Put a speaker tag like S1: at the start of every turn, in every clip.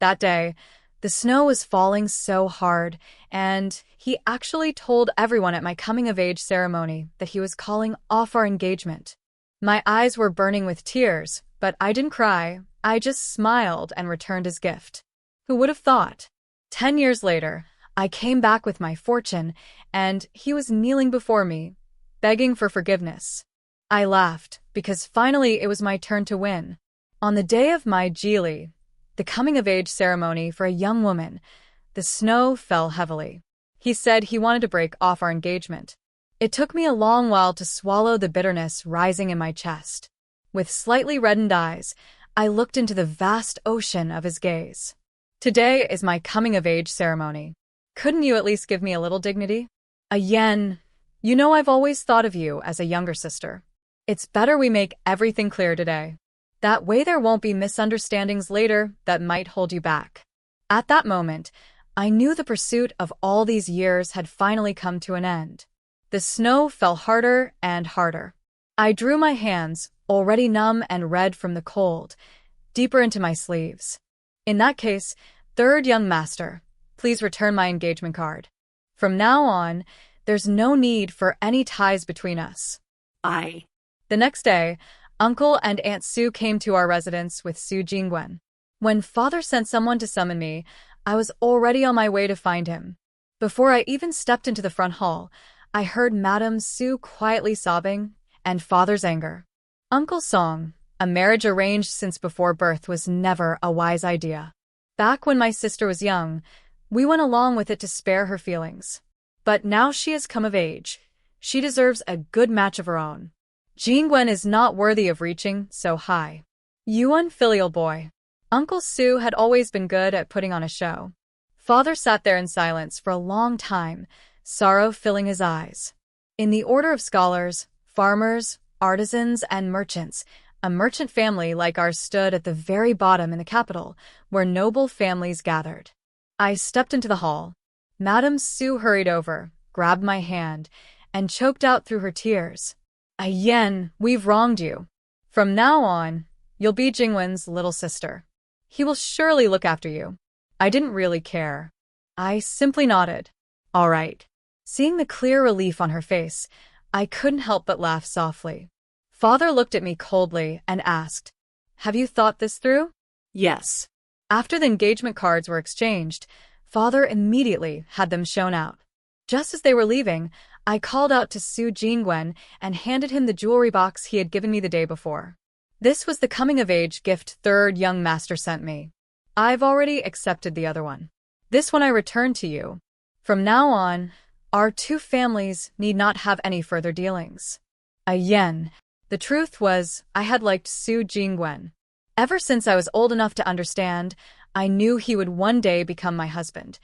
S1: That day, the snow was falling so hard, and he actually told everyone at my coming-of-age ceremony that he was calling off our engagement. My eyes were burning with tears, but I didn't cry. I just smiled and returned his gift. Who would have thought? 10 years later, I came back with my fortune, and he was kneeling before me, begging for forgiveness. I laughed, because finally it was my turn to win. On the day of my Jili, the coming-of-age ceremony for a young woman, the snow fell heavily. He said he wanted to break off our engagement. It took me a long while to swallow the bitterness rising in my chest. With slightly reddened eyes, I looked into the vast ocean of his gaze. Today is my coming-of-age ceremony. Couldn't you at least give me a little dignity? Yen, you know I've always thought of you as a younger sister. It's better we make everything clear today. That way there won't be misunderstandings later that might hold you back. At that moment, I knew the pursuit of all these years had finally come to an end. The snow fell harder and harder. I drew my hands, already numb and red from the cold, deeper into my sleeves. In that case, third young master, please return my engagement card. From now on, there's no need for any ties between us. The next day, Uncle and Aunt Su came to our residence with Su Jingwen. When father sent someone to summon me, I was already on my way to find him. Before I even stepped into the front hall, I heard Madame Su quietly sobbing, and father's anger. Uncle Song, a marriage arranged since before birth was never a wise idea. Back when my sister was young, we went along with it to spare her feelings. But now she has come of age. She deserves a good match of her own. Jingwen is not worthy of reaching so high. You unfilial boy. Uncle Su had always been good at putting on a show. Father sat there in silence for a long time, sorrow filling his eyes. In the order of scholars, farmers, artisans, and merchants, a merchant family like ours stood at the very bottom in the capital, where noble families gathered. I stepped into the hall. Madame Su hurried over, grabbed my hand, and choked out through her tears. Yen, we've wronged you. From now on, you'll be Jingwen's little sister. He will surely look after you. I didn't really care. I simply nodded. All right. Seeing the clear relief on her face, I couldn't help but laugh softly. Father looked at me coldly and asked, "Have you thought this through?"
S2: Yes.
S1: After the engagement cards were exchanged, Father immediately had them shown out. Just as they were leaving, I called out to Su Jingwen and handed him the jewelry box he had given me the day before. This was the coming-of-age gift third young master sent me. I've already accepted the other one. This one I return to you. From now on, our two families need not have any further dealings. Yen. The truth was, I had liked Su Jingwen. Ever since I was old enough to understand, I knew he would one day become my husband,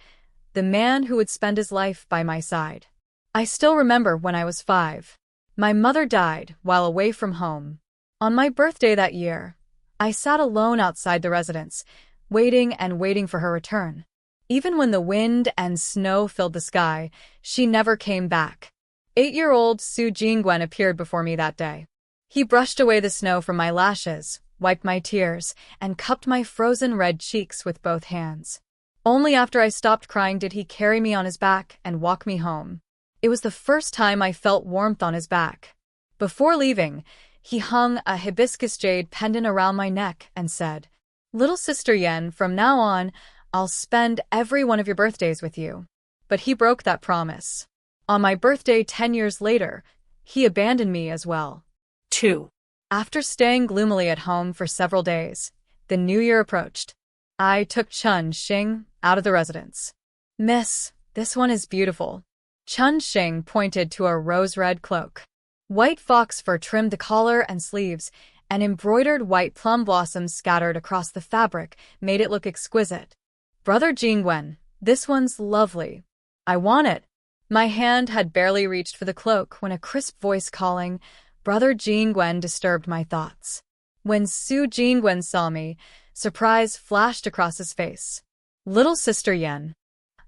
S1: the man who would spend his life by my side. I still remember when I was 5. My mother died while away from home. On my birthday that year, I sat alone outside the residence, waiting and waiting for her return. Even when the wind and snow filled the sky, she never came back. 8-year-old Su Jingwen appeared before me that day. He brushed away the snow from my lashes, wiped my tears, and cupped my frozen red cheeks with both hands. Only after I stopped crying did he carry me on his back and walk me home. It was the first time I felt warmth on his back. Before leaving, he hung a hibiscus jade pendant around my neck and said, "Little sister Yen, from now on, I'll spend every one of your birthdays with you." But he broke that promise. On my birthday 10 years later, he abandoned me as well.
S2: 2.
S1: After staying gloomily at home for several days, the new year approached. I took Chun Xing out of the residence. "Miss, this one is beautiful." Chun Xing pointed to a rose-red cloak. White fox fur trimmed the collar and sleeves, and embroidered white plum blossoms scattered across the fabric made it look exquisite. "Brother Jingwen, this one's lovely. I want it." My hand had barely reached for the cloak when a crisp voice calling, "Brother Jingwen," disturbed my thoughts. When Su Jingwen saw me, surprise flashed across his face. "Little sister Yen."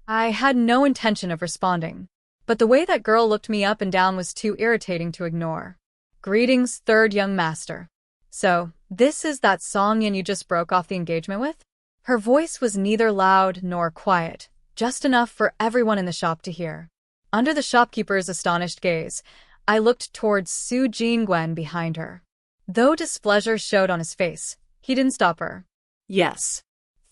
S1: I had no intention of responding, but the way that girl looked me up and down was too irritating to ignore. "Greetings, third young master. So, this is that Song Yin you just broke off the engagement with?" Her voice was neither loud nor quiet, just enough for everyone in the shop to hear. Under the shopkeeper's astonished gaze, I looked towards Su Jingwen behind her. Though displeasure showed on his face, he didn't stop her.
S2: Yes.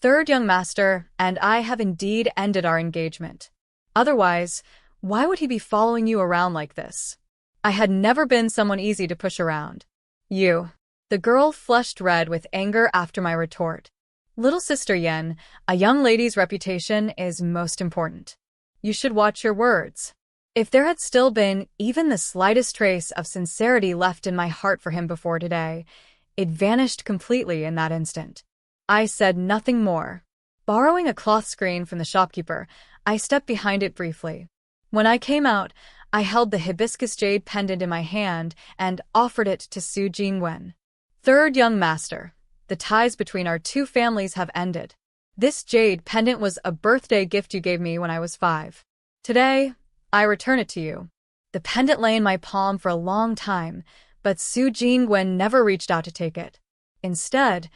S1: Third young master and I have indeed ended our engagement. Otherwise, why would he be following you around like this? I had never been someone easy to push around. You. The girl flushed red with anger after my retort. Little sister Yen, a young lady's reputation is most important. You should watch your words. If there had still been even the slightest trace of sincerity left in my heart for him before today, it vanished completely in that instant. I said nothing more. Borrowing a cloth screen from the shopkeeper, I stepped behind it briefly. When I came out, I held the hibiscus jade pendant in my hand and offered it to Su Jingwen. Third young master, the ties between our two families have ended. This jade pendant was a birthday gift you gave me when I was 5. Today, I return it to you. The pendant lay in my palm for a long time, but Su Jingwen never reached out to take it. Instead,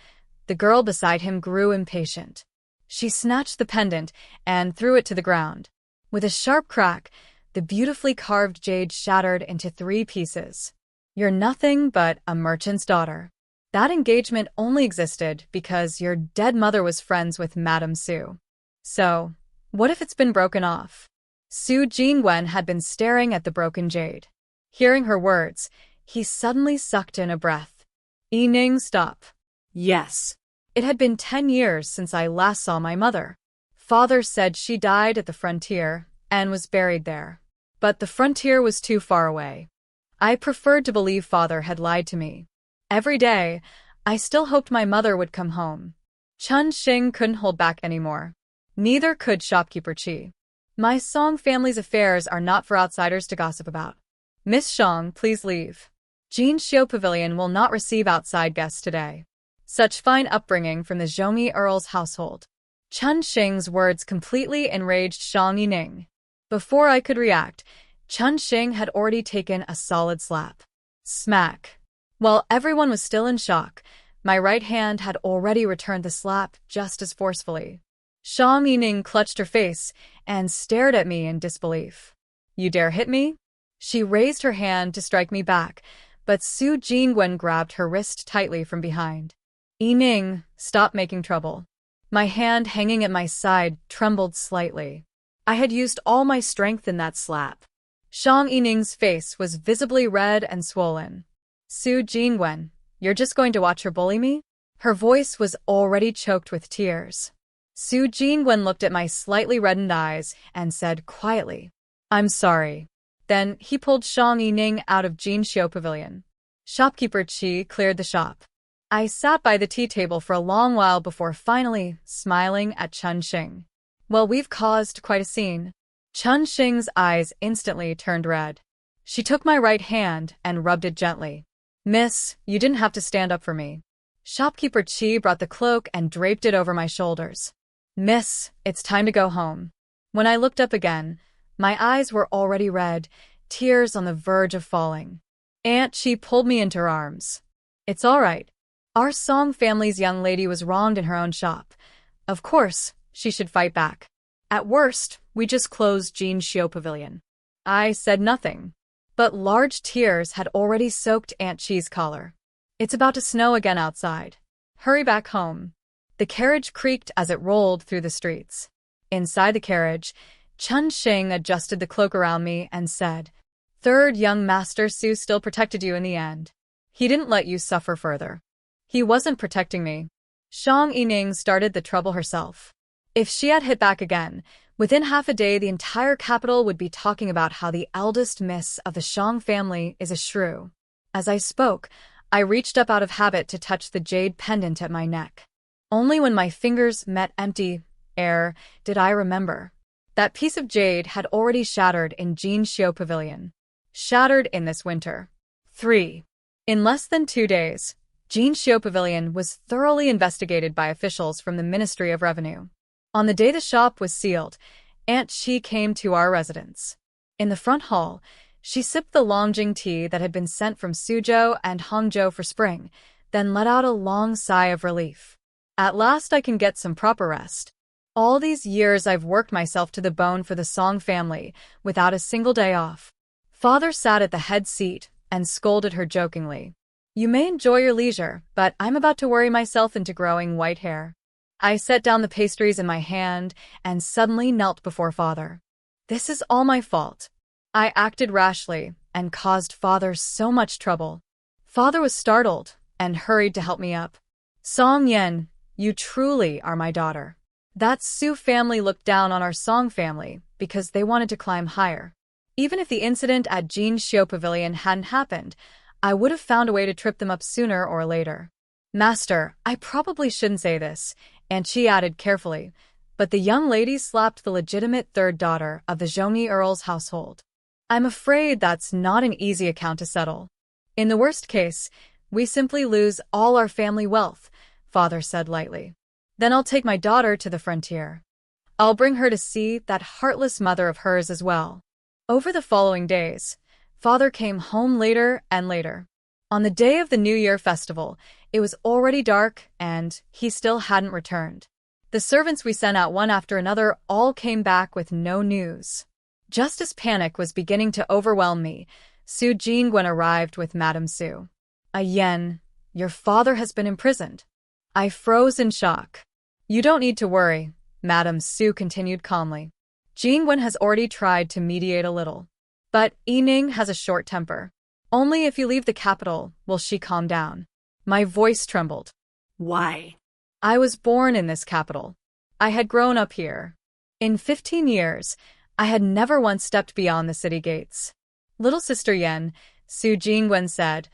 S1: the girl beside him grew impatient. She snatched the pendant and threw it to the ground. With a sharp crack, the beautifully carved jade shattered into 3 pieces. You're nothing but a merchant's daughter. That engagement only existed because your dead mother was friends with Madame Su. So, what if it's been broken off? Su Jingwen had been staring at the broken jade. Hearing her words, he suddenly sucked in a breath. Yining, stop.
S2: Yes.
S1: It had been 10 years since I last saw my mother. Father said she died at the frontier and was buried there. But the frontier was too far away. I preferred to believe father had lied to me. Every day, I still hoped my mother would come home. Chun Xing couldn't hold back anymore. Neither could shopkeeper Qi. My Song family's affairs are not for outsiders to gossip about. Miss Shang, please leave. Jinxiu Pavilion will not receive outside guests today. Such fine upbringing from the Zhongyi Earl's household. Chun Xing's words completely enraged Shang Yining. Before I could react, Chun Xing had already taken a solid slap. Smack. While everyone was still in shock, my right hand had already returned the slap just as forcefully. Shang Yining clutched her face and stared at me in disbelief. You dare hit me? She raised her hand to strike me back, but Su Jingwen grabbed her wrist tightly from behind. Yining, stop making trouble. My hand hanging at my side trembled slightly. I had used all my strength in that slap. Shang Yining's face was visibly red and swollen. Su Jingwen, you're just going to watch her bully me? Her voice was already choked with tears. Su Jingwen looked at my slightly reddened eyes and said quietly, I'm sorry. Then he pulled Shang Yining out of Jinxiu Pavilion. Shopkeeper Qi cleared the shop. I sat by the tea table for a long while before finally smiling at Chun Xing. Well, we've caused quite a scene. Chun Xing's eyes instantly turned red. She took my right hand and rubbed it gently. Miss, you didn't have to stand up for me. Shopkeeper Qi brought the cloak and draped it over my shoulders. Miss, it's time to go home. When I looked up again, my eyes were already red, tears on the verge of falling. Aunt Qi pulled me into her arms. It's all right. Our Song family's young lady was wronged in her own shop. Of course, she should fight back. At worst, we just closed Jinxiu Pavilion. I said nothing. But large tears had already soaked Aunt Qi's collar. It's about to snow again outside. Hurry back home. The carriage creaked as it rolled through the streets. Inside the carriage, Chun Xing adjusted the cloak around me and said, Third young master Su still protected you in the end. He didn't let you suffer further. He wasn't protecting me. Shang Yining started the trouble herself. If she had hit back again, within half a day the entire capital would be talking about how the eldest miss of the Shang family is a shrew. As I spoke, I reached up out of habit to touch the jade pendant at my neck. Only when my fingers met empty air did I remember. That piece of jade had already shattered in Jinxiu Pavilion. Shattered in this winter. 3. In less than 2 days, Jinxiu Pavilion was thoroughly investigated by officials from the Ministry of Revenue. On the day the shop was sealed, Aunt Qi came to our residence. In the front hall, she sipped the Longjing tea that had been sent from Suzhou and Hangzhou for spring, then let out a long sigh of relief. At last I can get some proper rest. All these years I've worked myself to the bone for the Song family, without a single day off. Father sat at the head seat and scolded her jokingly. You may enjoy your leisure, but I'm about to worry myself into growing white hair. I set down the pastries in my hand and suddenly knelt before Father. This is all my fault. I acted rashly and caused Father so much trouble. Father was startled and hurried to help me up. Song Yen, you truly are my daughter. That Su family looked down on our Song family because they wanted to climb higher. Even if the incident at Jinxiu Pavilion hadn't happened, I would have found a way to trip them up sooner or later. Master, I probably shouldn't say this, and she added carefully, but the young lady slapped the legitimate third daughter of the Zhongyi Earl's household. I'm afraid that's not an easy account to settle. In the worst case, we simply lose all our family wealth, Father said lightly. Then I'll take my daughter to the frontier. I'll bring her to see that heartless mother of hers as well. Over the following days, Father came home later and later. On the day of the New Year festival, it was already dark and he still hadn't returned. The servants we sent out one after another all came back with no news. Just as panic was beginning to overwhelm me, Su Jingwen arrived with Madame Su. Yen, your father has been imprisoned. I froze in shock. You don't need to worry, Madame Su continued calmly. Jingwen has already tried to mediate a little. But Yining has a short temper. Only if you leave the capital will she calm down. My voice trembled.
S2: Why?
S1: I was born in this capital. I had grown up here. In 15 years, I had never once stepped beyond the city gates. Little sister Yen, Su Jingwen said,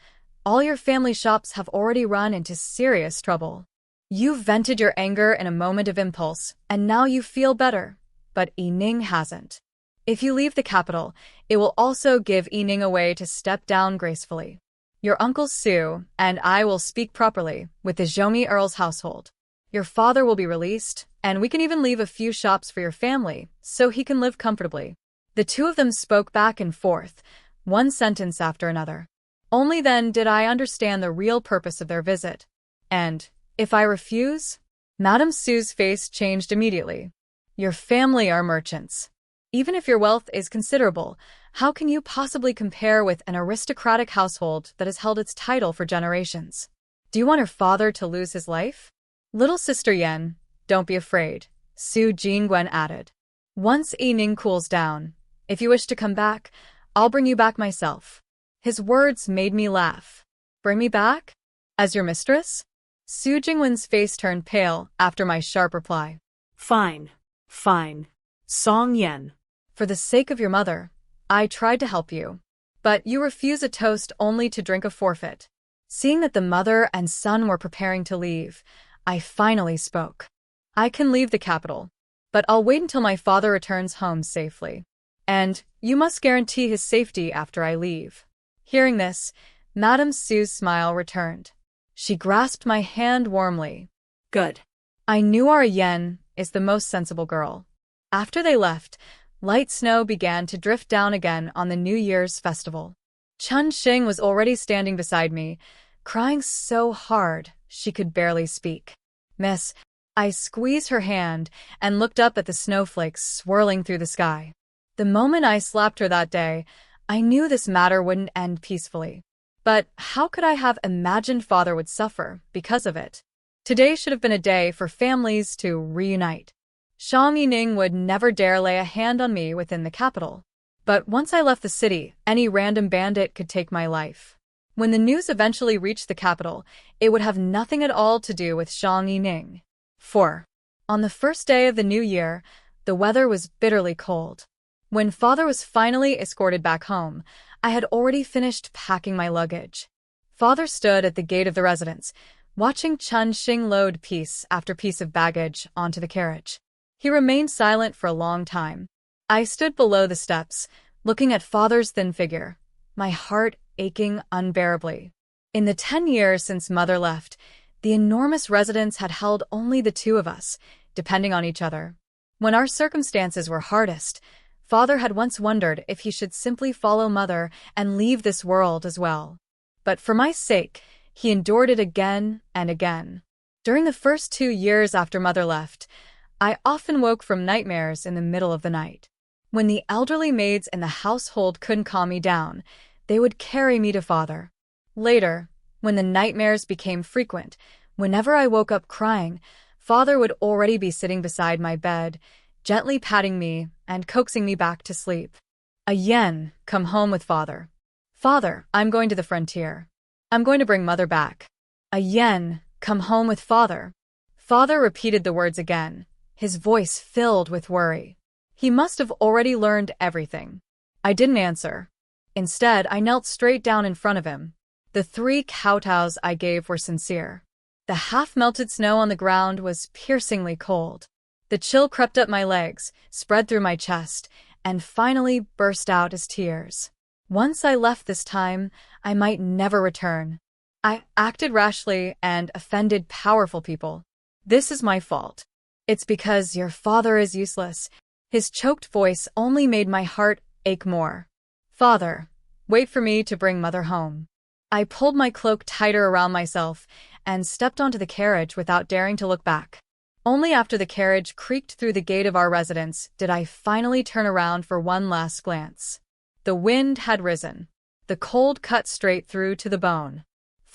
S1: all your family shops have already run into serious trouble. You vented your anger in a moment of impulse, and now you feel better. But Yining hasn't. If you leave the capital, it will also give Yining a way to step down gracefully. Your uncle Su and I will speak properly with the Zhongyi Earl's household. Your father will be released, and we can even leave a few shops for your family, so he can live comfortably. The two of them spoke back and forth, one sentence after another. Only then did I understand the real purpose of their visit. And, if I refuse? Madame Su's face changed immediately. Your family are merchants. Even if your wealth is considerable, how can you possibly compare with an aristocratic household that has held its title for generations? Do you want her father to lose his life? Little sister Yen, don't be afraid, Su Jingwen added. Once Yining cools down, if you wish to come back, I'll bring you back myself. His words made me laugh. Bring me back? As your mistress? Su Jingwen's face turned pale after my sharp reply.
S2: Fine. Fine. Song Yen.
S1: For the sake of your mother, I tried to help you. But you refuse a toast only to drink a forfeit. Seeing that the mother and son were preparing to leave, I finally spoke. I can leave the capital, but I'll wait until my father returns home safely. And you must guarantee his safety after I leave. Hearing this, Madame Su's smile returned. She grasped my hand warmly.
S2: Good.
S1: I knew our Yen is the most sensible girl. After they left, light snow began to drift down again on the New Year's festival. Chun Xing was already standing beside me, crying so hard she could barely speak. Miss, I squeezed her hand and looked up at the snowflakes swirling through the sky. The moment I slapped her that day, I knew this matter wouldn't end peacefully. But how could I have imagined father would suffer because of it? Today should have been a day for families to reunite. Shang Yining would never dare lay a hand on me within the capital. But once I left the city, any random bandit could take my life. When the news eventually reached the capital, it would have nothing at all to do with Shang Yining. 4. On the first day of the new year, the weather was bitterly cold. When father was finally escorted back home, I had already finished packing my luggage. Father stood at the gate of the residence, watching Chun Xing load piece after piece of baggage onto the carriage. He remained silent for a long time. I stood below the steps, looking at father's thin figure, my heart aching unbearably. In the 10 years since mother left, the enormous residence had held only the two of us, depending on each other. When our circumstances were hardest, father had once wondered if he should simply follow mother and leave this world as well. But for my sake, he endured it again and again. During the first 2 years after mother left, I often woke from nightmares in the middle of the night. When the elderly maids in the household couldn't calm me down, they would carry me to father. Later, when the nightmares became frequent, whenever I woke up crying, father would already be sitting beside my bed, gently patting me and coaxing me back to sleep. Again, come home with father. Father, I'm going to the frontier. I'm going to bring mother back. Again, come home with father. Father repeated the words again, his voice filled with worry. He must have already learned everything. I didn't answer. Instead, I knelt straight down in front of him. The 3 kowtows I gave were sincere. The half-melted snow on the ground was piercingly cold. The chill crept up my legs, spread through my chest, and finally burst out as tears. Once I left this time, I might never return. I acted rashly and offended powerful people. This is my fault. It's because your father is useless. His choked voice only made my heart ache more. Father, wait for me to bring mother home. I pulled my cloak tighter around myself and stepped onto the carriage without daring to look back. Only after the carriage creaked through the gate of our residence did I finally turn around for one last glance. The wind had risen. The cold cut straight through to the bone.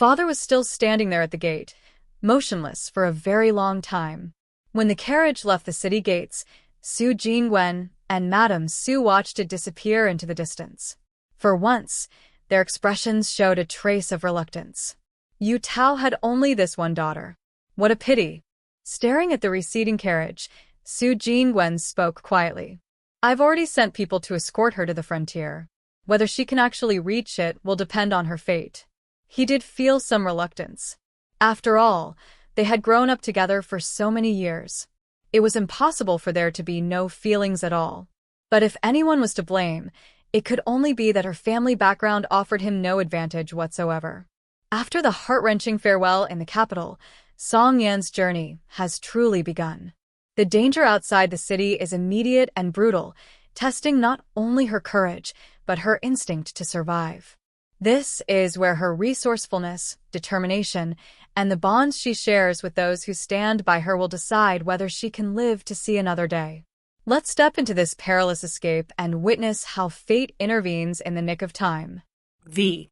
S1: Father was still standing there at the gate, motionless for a very long time. When the carriage left the city gates, Su Jingwen and Madame Su watched it disappear into the distance. For once, their expressions showed a trace of reluctance. Yutao had only this one daughter. What a pity. Staring at the receding carriage, Su Jingwen spoke quietly. I've already sent people to escort her to the frontier. Whether she can actually reach it will depend on her fate. He did feel some reluctance. After all, they had grown up together for so many years. It was impossible for there to be no feelings at all. But if anyone was to blame, it could only be that her family background offered him no advantage whatsoever. After the heart-wrenching farewell in the capital, Song Yan's journey has truly begun. The danger outside the city is immediate and brutal, testing not only her courage, but her instinct to survive. This is where her resourcefulness, determination, and the bonds she shares with those who stand by her will decide whether she can live to see another day. Let's step into this perilous escape and witness how fate intervenes in the nick of time.
S2: The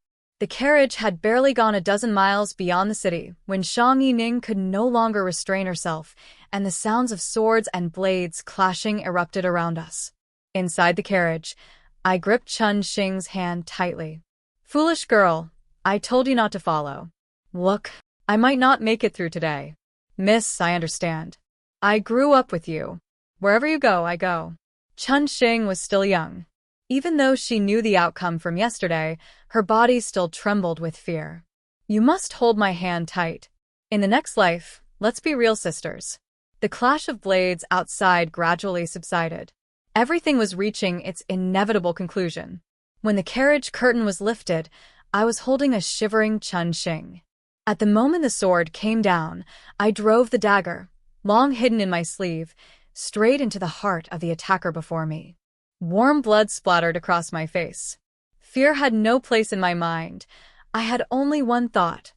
S1: carriage had barely gone a dozen miles beyond the city when Shang Yining could no longer restrain herself, and the sounds of swords and blades clashing erupted around us. Inside the carriage, I gripped Chun Xing's hand tightly. Foolish girl, I told you not to follow. Look, I might not make it through today. Miss, I understand. I grew up with you. Wherever you go, I go. Chun Xing was still young. Even though she knew the outcome from yesterday, her body still trembled with fear. You must hold my hand tight. In the next life, let's be real sisters. The clash of blades outside gradually subsided. Everything was reaching its inevitable conclusion. When the carriage curtain was lifted, I was holding a shivering Chun Xing. At the moment the sword came down, I drove the dagger, long hidden in my sleeve, straight into the heart of the attacker before me. Warm blood splattered across my face. Fear had no place in my mind. I had only one thought.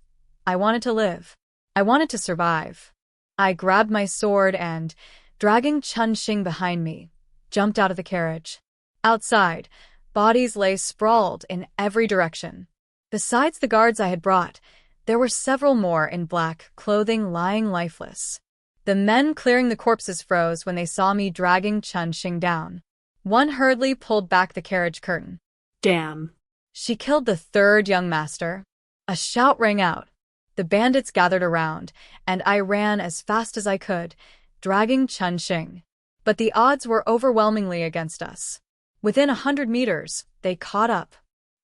S1: I wanted to live. I wanted to survive. I grabbed my sword and, dragging Chun Xing behind me, jumped out of the carriage. Outside, bodies lay sprawled in every direction. Besides the guards I had brought, there were several more in black clothing lying lifeless. The men clearing the corpses froze when they saw me dragging Chun Xing down. One hurriedly pulled back the carriage curtain.
S2: Damn.
S1: She killed the 3rd young master. A shout rang out. The bandits gathered around, and I ran as fast as I could, dragging Chun Xing. But the odds were overwhelmingly against us. Within 100 meters, they caught up.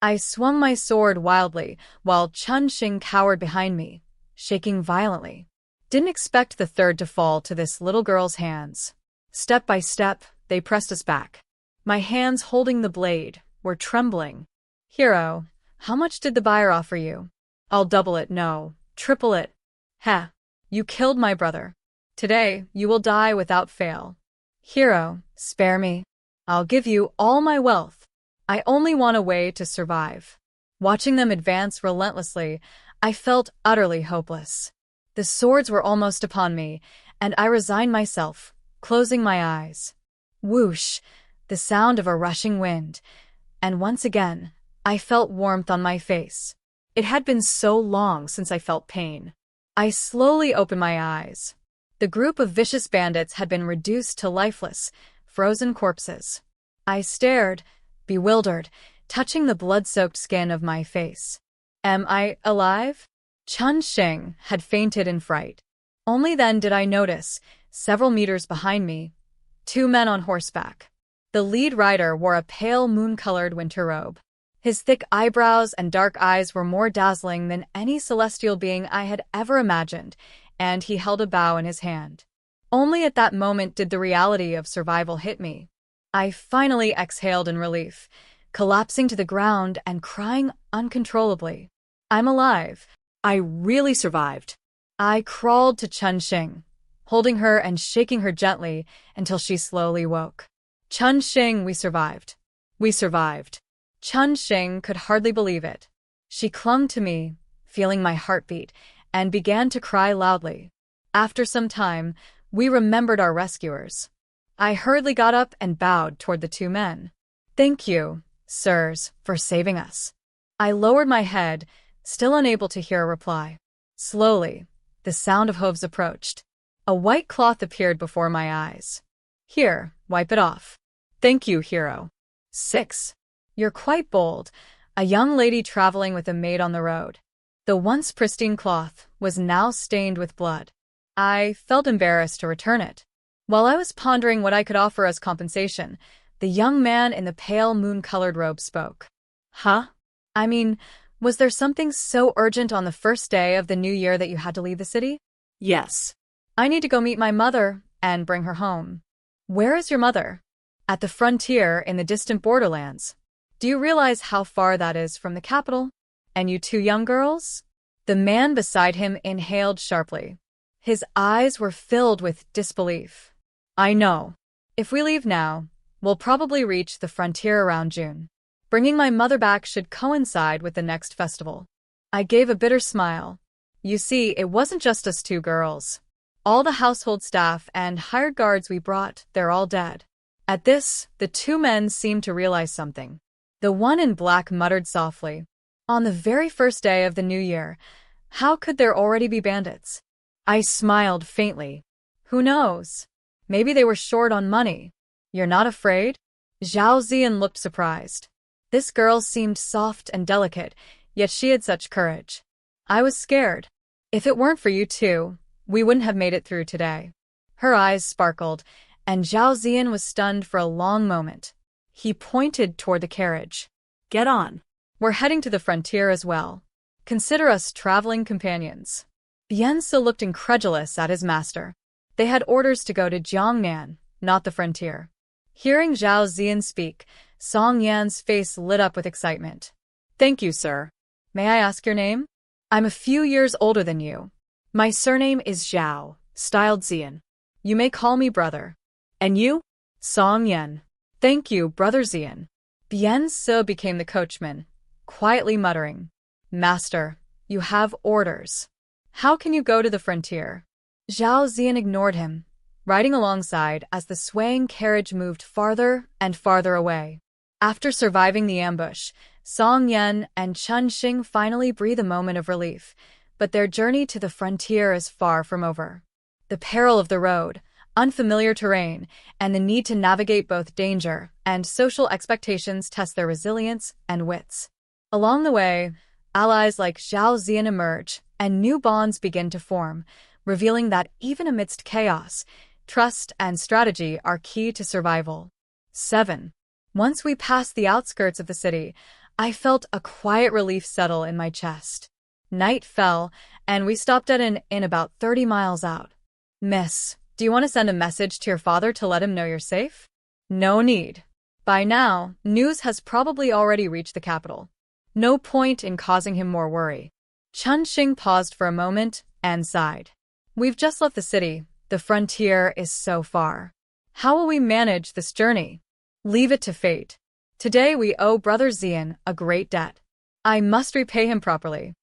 S1: I swung my sword wildly, while Chun Xing cowered behind me, shaking violently. Didn't expect the 3rd to fall to this little girl's hands. Step by step, they pressed us back. My hands holding the blade were trembling. Hero, how much did the buyer offer you? I'll double it, no, triple it. Ha! You killed my brother. Today, you will die without fail. Hero, spare me. I'll give you all my wealth. I only want a way to survive. Watching them advance relentlessly, I felt utterly hopeless. The swords were almost upon me, and I resigned myself, closing my eyes. Whoosh, the sound of a rushing wind, and once again, I felt warmth on my face. It had been so long since I felt pain. I slowly opened my eyes. The group of vicious bandits had been reduced to lifeless, frozen corpses. I stared, bewildered, touching the blood-soaked skin of my face. Am I alive? Chun Xing had fainted in fright. Only then did I notice, several meters behind me, two men on horseback. The lead rider wore a pale moon-colored winter robe. His thick eyebrows and dark eyes were more dazzling than any celestial being I had ever imagined, and he held a bow in his hand. Only at that moment did the reality of survival hit me. I finally exhaled in relief, collapsing to the ground and crying uncontrollably. I'm alive.
S2: I really survived.
S1: I crawled to Chun Xing, holding her and shaking her gently until she slowly woke. Chun Xing, we survived. We survived. Chun Xing could hardly believe it. She clung to me, feeling my heartbeat, and began to cry loudly. After some time, we remembered our rescuers. I hurriedly got up and bowed toward the two men. Thank you, sirs, for saving us. I lowered my head, still unable to hear a reply. Slowly, the sound of hooves approached. A white cloth appeared before my eyes. Here, wipe it off. Thank you, hero. 6. You're quite bold, a young lady traveling with a maid on the road. The once pristine cloth was now stained with blood. I felt embarrassed to return it. While I was pondering what I could offer as compensation, the young man in the pale moon-colored robe spoke. Huh? I mean, was there something so urgent on the first day of the new year that you had to leave the city?
S2: Yes.
S1: I need to go meet my mother and bring her home. Where is your mother? At the frontier in the distant borderlands. Do you realize how far that is from the capital? And you two young girls? The man beside him inhaled sharply. His eyes were filled with disbelief. I know. If we leave now, we'll probably reach the frontier around June. Bringing my mother back should coincide with the next festival. I gave a bitter smile. You see, it wasn't just us two girls. All the household staff and hired guards we brought, they're all dead. At this, the two men seemed to realize something. The one in black muttered softly. On the very first day of the new year, how could there already be bandits? I smiled faintly. Who knows? Maybe they were short on money. You're not afraid? Zhao Zi'an looked surprised. This girl seemed soft and delicate, yet she had such courage. I was scared. If it weren't for you two, we wouldn't have made it through today. Her eyes sparkled, and Zhao Zi'an was stunned for a long moment. He pointed toward the carriage.
S2: Get on.
S1: We're heading to the frontier as well. Consider us traveling companions. Fiancé looked incredulous at his master. They had orders to go to Jiangnan, not the frontier. Hearing Zhao Zi'an speak, Song Yan's face lit up with excitement. Thank you, sir. May I ask your name? I'm a few years older than you.
S2: My surname is Zhao, styled Zi'an.
S1: You may call me brother.
S2: And you?
S1: Song Yan. Thank you, brother Zi'an. Fiancé became the coachman, quietly muttering. Master, you have orders. How can you go to the frontier? Zhao Zi'an ignored him, riding alongside as the swaying carriage moved farther and farther away. After surviving the ambush, Song Yan and Chun Xing finally breathe a moment of relief, but their journey to the frontier is far from over. The peril of the road, unfamiliar terrain, and the need to navigate both danger and social expectations test their resilience and wits. Along the way, allies like Zhao Zi'an emerge, and new bonds begin to form, revealing that even amidst chaos, trust and strategy are key to survival. 7. Once we passed the outskirts of the city, I felt a quiet relief settle in my chest. Night fell, and we stopped at an inn about 30 miles out. Miss, do you want to send a message to your father to let him know you're safe? No need. By now, news has probably already reached the capital. No point in causing him more worry. Chun Xing paused for a moment and sighed. We've just left the city. The frontier is so far. How will we manage this journey? Leave it to fate. Today we owe Brother Zi'an a great debt. I must repay him properly.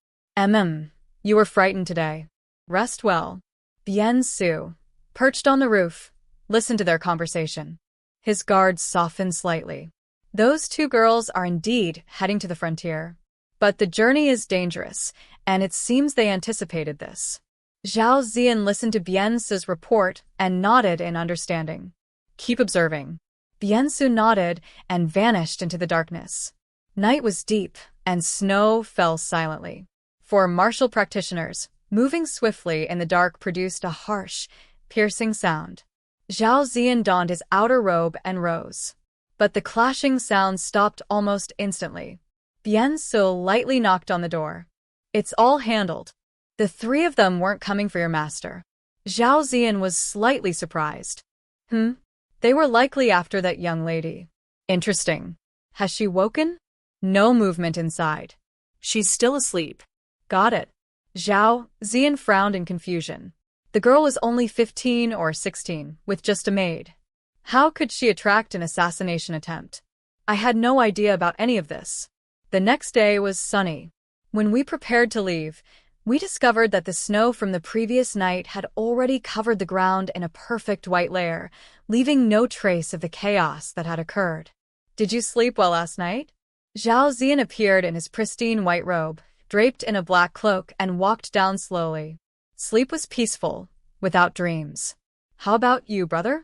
S1: You were frightened today. Rest well. Bien Su, perched on the roof, listened to their conversation. His guards softened slightly. Those two girls are indeed heading to the frontier. But the journey is dangerous, and it seems they anticipated this. Zhao Zi'an listened to Bien Su's report and nodded in understanding. Keep observing. Bien Su nodded and vanished into the darkness. Night was deep, and snow fell silently. For martial practitioners, moving swiftly in the dark produced a harsh, piercing sound. Zhao Zi'an donned his outer robe and rose. But the clashing sound stopped almost instantly. Bien Su lightly knocked on the door. It's all handled. The three of them weren't coming for your master. Zhao Zi'an was slightly surprised. They were likely after that young lady. Interesting. Has she woken? No movement inside.
S2: She's still asleep.
S1: Got it. Zhao Zi'an frowned in confusion. The girl was only 15 or 16, with just a maid. How could she attract an assassination attempt? I had no idea about any of this. The next day was sunny. When we prepared to leave, we discovered that the snow from the previous night had already covered the ground in a perfect white layer, leaving no trace of the chaos that had occurred. Did you sleep well last night? Zhao Zi'an appeared in his pristine white robe, draped in a black cloak, and walked down slowly. Sleep was peaceful, without dreams. How about you, brother?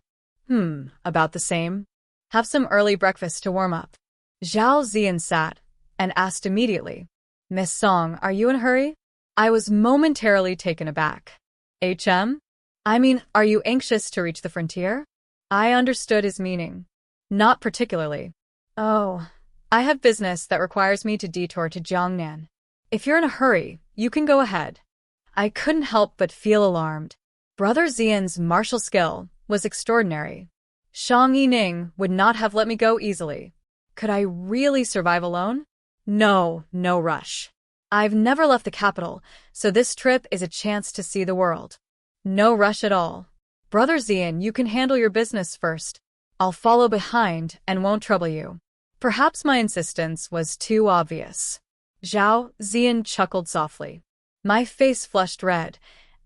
S1: About the same. Have some early breakfast to warm up. Zhao Zi'an sat and asked immediately, Miss Song, are you in a hurry? I was momentarily taken aback. Are you anxious to reach the frontier? I understood his meaning. Not particularly. Oh, I have business that requires me to detour to Jiangnan. If you're in a hurry, you can go ahead. I couldn't help but feel alarmed. Brother Zian's martial skill was extraordinary. Shang Yining would not have let me go easily. Could I really survive alone? No rush. I've never left the capital, so this trip is a chance to see the world. No rush at all. Brother Zi'an, you can handle your business first. I'll follow behind and won't trouble you. Perhaps my insistence was too obvious. Zhao Zi'an chuckled softly. My face flushed red,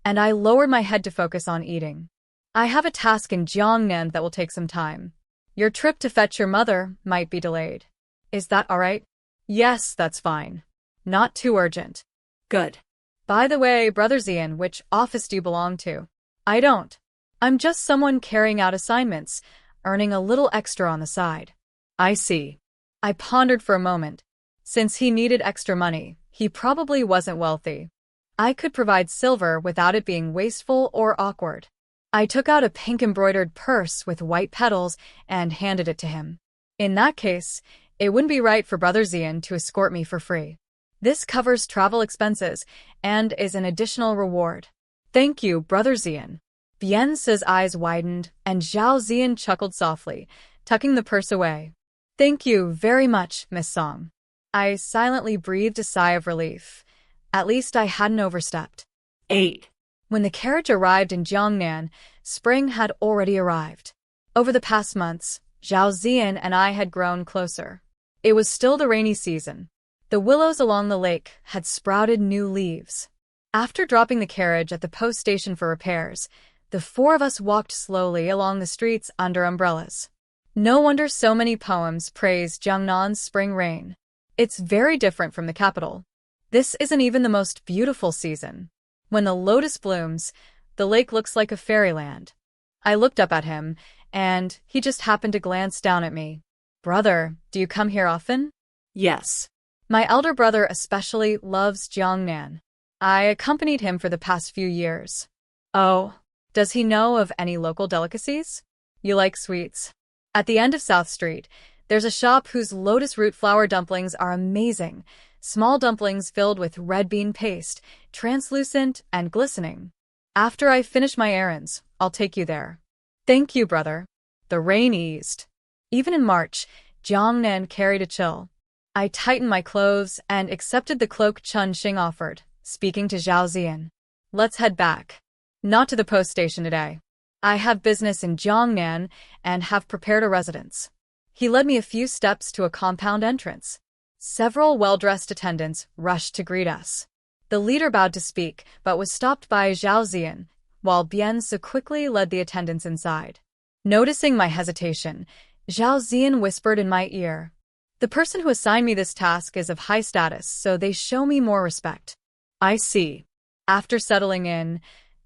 S1: and I lowered my head to focus on eating. I have a task in Jiangnan that will take some time. Your trip to fetch your mother might be delayed. Is that all right? Yes, that's fine. Not too urgent.
S2: Good.
S1: By the way, Brother Zi'an, which office do you belong to? I don't. I'm just someone carrying out assignments, earning a little extra on the side.
S2: I see.
S1: I pondered for a moment. Since he needed extra money, he probably wasn't wealthy. I could provide silver without it being wasteful or awkward. I took out a pink embroidered purse with white petals and handed it to him. In that case, it wouldn't be right for Brother Zi'an to escort me for free. This covers travel expenses and is an additional reward. Thank you, Brother Zi'an. Bien Su's eyes widened and Zhao Zi'an chuckled softly, tucking the purse away. Thank you very much, Miss Song. I silently breathed a sigh of relief. At least I hadn't overstepped.
S2: 8.
S1: When the carriage arrived in Jiangnan, spring had already arrived. Over the past months, Zhao Zi'an and I had grown closer. It was still the rainy season. The willows along the lake had sprouted new leaves. After dropping the carriage at the post station for repairs, the four of us walked slowly along the streets under umbrellas. No wonder so many poems praise Jiangnan's spring rain. It's very different from the capital. This isn't even the most beautiful season. When the lotus blooms, the lake looks like a fairyland. I looked up at him, and he just happened to glance down at me. Brother, do you come here often?
S2: Yes.
S1: My elder brother especially loves Jiangnan. I accompanied him for the past few years. Oh, does he know of any local delicacies? You like sweets? At the end of South Street, there's a shop whose lotus root flour dumplings are amazing. Small dumplings filled with red bean paste, translucent and glistening. After I finish my errands, I'll take you there. Thank you, brother. The rain eased. Even in March, Jiangnan carried a chill. I tightened my clothes and accepted the cloak Chun Xing offered, speaking to Zhao Zi'an. Let's head back. Not to the post station today. I have business in Jiangnan and have prepared a residence. He led me a few steps to a compound entrance. Several well-dressed attendants rushed to greet us. The leader bowed to speak, but was stopped by Zhao Zi'an, while Bian Su quickly led the attendants inside. Noticing my hesitation, Zhao Zi'an whispered in my ear, "The person who assigned me this task is of high status, so they show me more respect."
S2: I see.
S1: After settling in,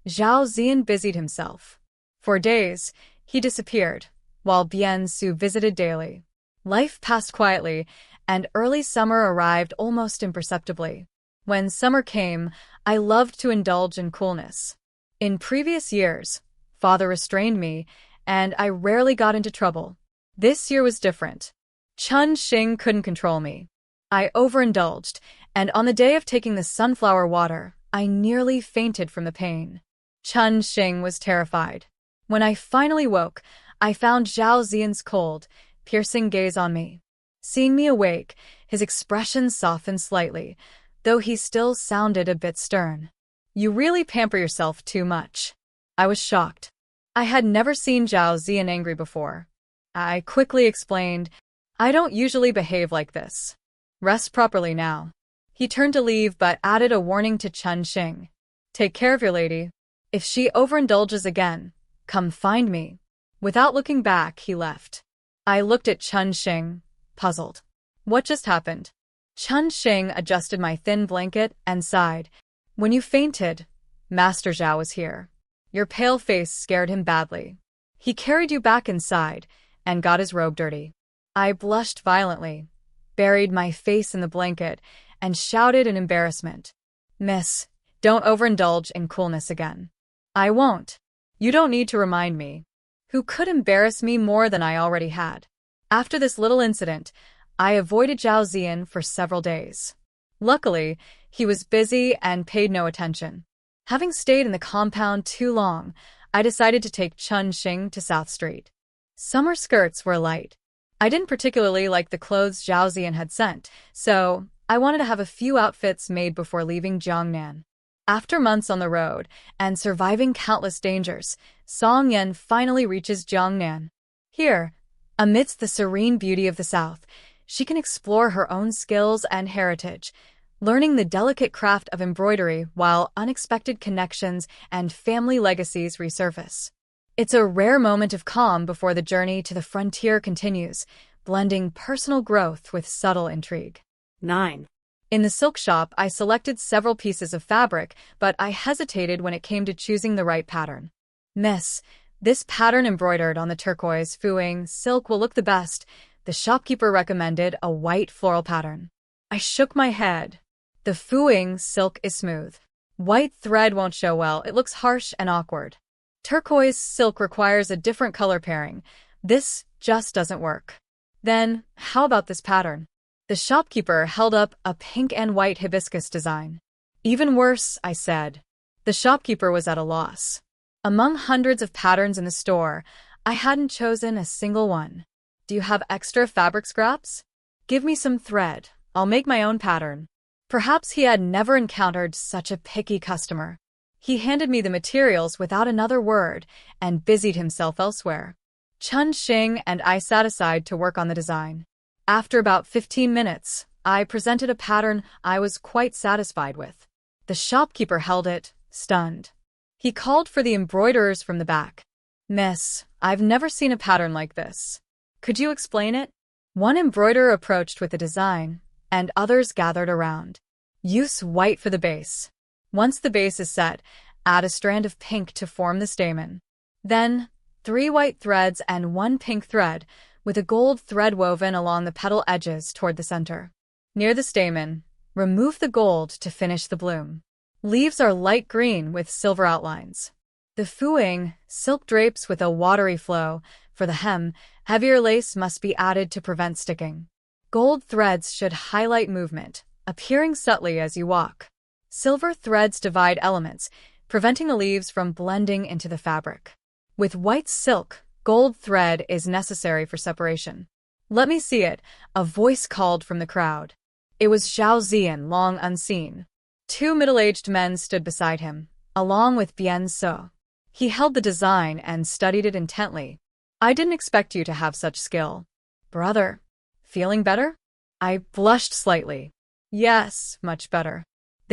S1: Zhao Zi'an busied himself. For days, he disappeared, while Bian Su visited daily. Life passed quietly, and early summer arrived almost imperceptibly. When summer came, I loved to indulge in coolness. In previous years, father restrained me, and I rarely got into trouble. This year was different. Chun Xing couldn't control me. I overindulged, and on the day of taking the sunflower water, I nearly fainted from the pain. Chun Xing was terrified. When I finally woke, I found Zhao Zi'an's cold, piercing gaze on me. Seeing me awake, his expression softened slightly, though he still sounded a bit stern. "You really pamper yourself too much." I was shocked. I had never seen Zhao Zi'an angry before. I quickly explained, "I don't usually behave like this. Rest properly now." He turned to leave but added a warning to Chun Xing. "Take care of your lady. If she overindulges again, come find me." Without looking back, he left. I looked at Chun Xing, puzzled. What just happened? Chun Xing adjusted my thin blanket and sighed. "When you fainted, Master Zhao was here. Your pale face scared him badly. He carried you back inside and got his robe dirty." I blushed violently, buried my face in the blanket, and shouted in embarrassment, "Miss, don't overindulge in coolness again." "I won't. You don't need to remind me." Who could embarrass me more than I already had? After this little incident, I avoided Zhao Zi'an for several days. Luckily, he was busy and paid no attention. Having stayed in the compound too long, I decided to take Chun Xing to South Street. Summer skirts were light. I didn't particularly like the clothes Zhao Zi'an had sent, so I wanted to have a few outfits made before leaving Jiangnan. After months on the road and surviving countless dangers, Song Yan finally reaches Jiangnan. Here, amidst the serene beauty of the South, she can explore her own skills and heritage, learning the delicate craft of embroidery while unexpected connections and family legacies resurface. It's a rare moment of calm before the journey to the frontier continues, blending personal growth with subtle intrigue.
S2: 9.
S1: In the silk shop, I selected several pieces of fabric, but I hesitated when it came to choosing the right pattern. "Miss, this pattern embroidered on the turquoise fuying silk will look the best." The shopkeeper recommended a white floral pattern. I shook my head. The fuying silk is smooth. White thread won't show well, it looks harsh and awkward. Turquoise silk requires a different color pairing. This just doesn't work. Then, how about this pattern? The shopkeeper held up a pink and white hibiscus design. Even worse, I said. The shopkeeper was at a loss. Among hundreds of patterns in the store, I hadn't chosen a single one. "Do you have extra fabric scraps? Give me some thread. I'll make my own pattern." Perhaps he had never encountered such a picky customer. He handed me the materials without another word and busied himself elsewhere. Chun Xing and I sat aside to work on the design. After about 15 minutes, I presented a pattern I was quite satisfied with. The shopkeeper held it, stunned. He called for the embroiderers from the back. "Miss, I've never seen a pattern like this. Could you explain it?" One embroiderer approached with the design, and others gathered around. "Use white for the base. Once the base is set, add a strand of pink to form the stamen. Then, 3 white threads and 1 pink thread, with a gold thread woven along the petal edges toward the center. Near the stamen, remove the gold to finish the bloom. Leaves are light green with silver outlines. The fuying silk drapes with a watery flow. For the hem, heavier lace must be added to prevent sticking. Gold threads should highlight movement, appearing subtly as you walk. Silver threads divide elements, preventing the leaves from blending into the fabric. With white silk, gold thread is necessary for separation." "Let me see it," a voice called from the crowd. It was Zhao Zi'an, long unseen. 2 middle-aged men stood beside him, along with Bian Su. He held the design and studied it intently. "I didn't expect you to have such skill." "Brother, feeling better?" I blushed slightly. "Yes, much better."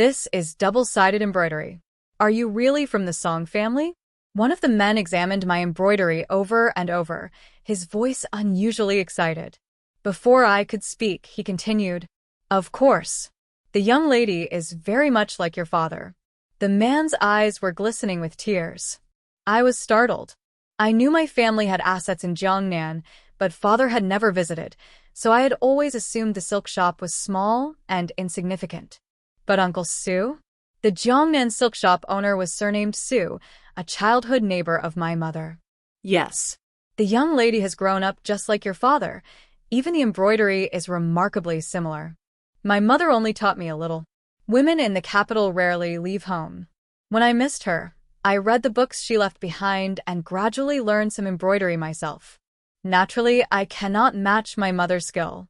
S1: This is double-sided embroidery. Are you really from the Song family? One of the men examined my embroidery over and over, his voice unusually excited. Before I could speak, he continued, "Of course. The young lady is very much like your father." The man's eyes were glistening with tears. I was startled. I knew my family had assets in Jiangnan, but father had never visited, so I had always assumed the silk shop was small and insignificant. But Uncle Su? The Jiangnan silk shop owner was surnamed Su, a childhood neighbor of my mother.
S2: Yes.
S1: The young lady has grown up just like your father. Even the embroidery is remarkably similar. My mother only taught me a little. Women in the capital rarely leave home. When I missed her, I read the books she left behind and gradually learned some embroidery myself. Naturally, I cannot match my mother's skill.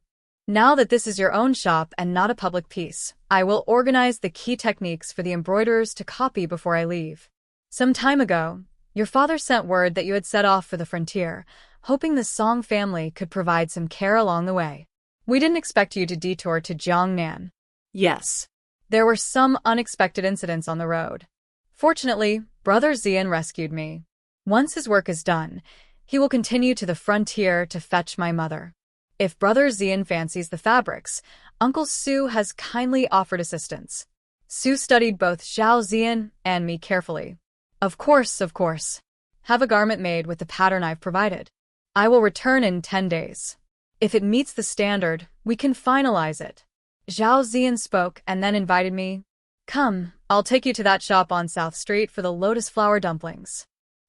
S1: Now that this is your own shop and not a public piece, I will organize the key techniques for the embroiderers to copy before I leave. Some time ago, your father sent word that you had set off for the frontier, hoping the Song family could provide some care along the way. We didn't expect you to detour to Jiangnan.
S2: Yes.
S1: There were some unexpected incidents on the road. Fortunately, Brother Zi'an rescued me. Once his work is done, he will continue to the frontier to fetch my mother. If Brother Zi'an fancies the fabrics, Uncle Su has kindly offered assistance. Su studied both Zhao Zi'an and me carefully. Of course. Have a garment made with the pattern I've provided. I will return in 10 days. If it meets the standard, we can finalize it. Zhao Zi'an spoke and then invited me. Come, I'll take you to that shop on South Street for the lotus flower dumplings.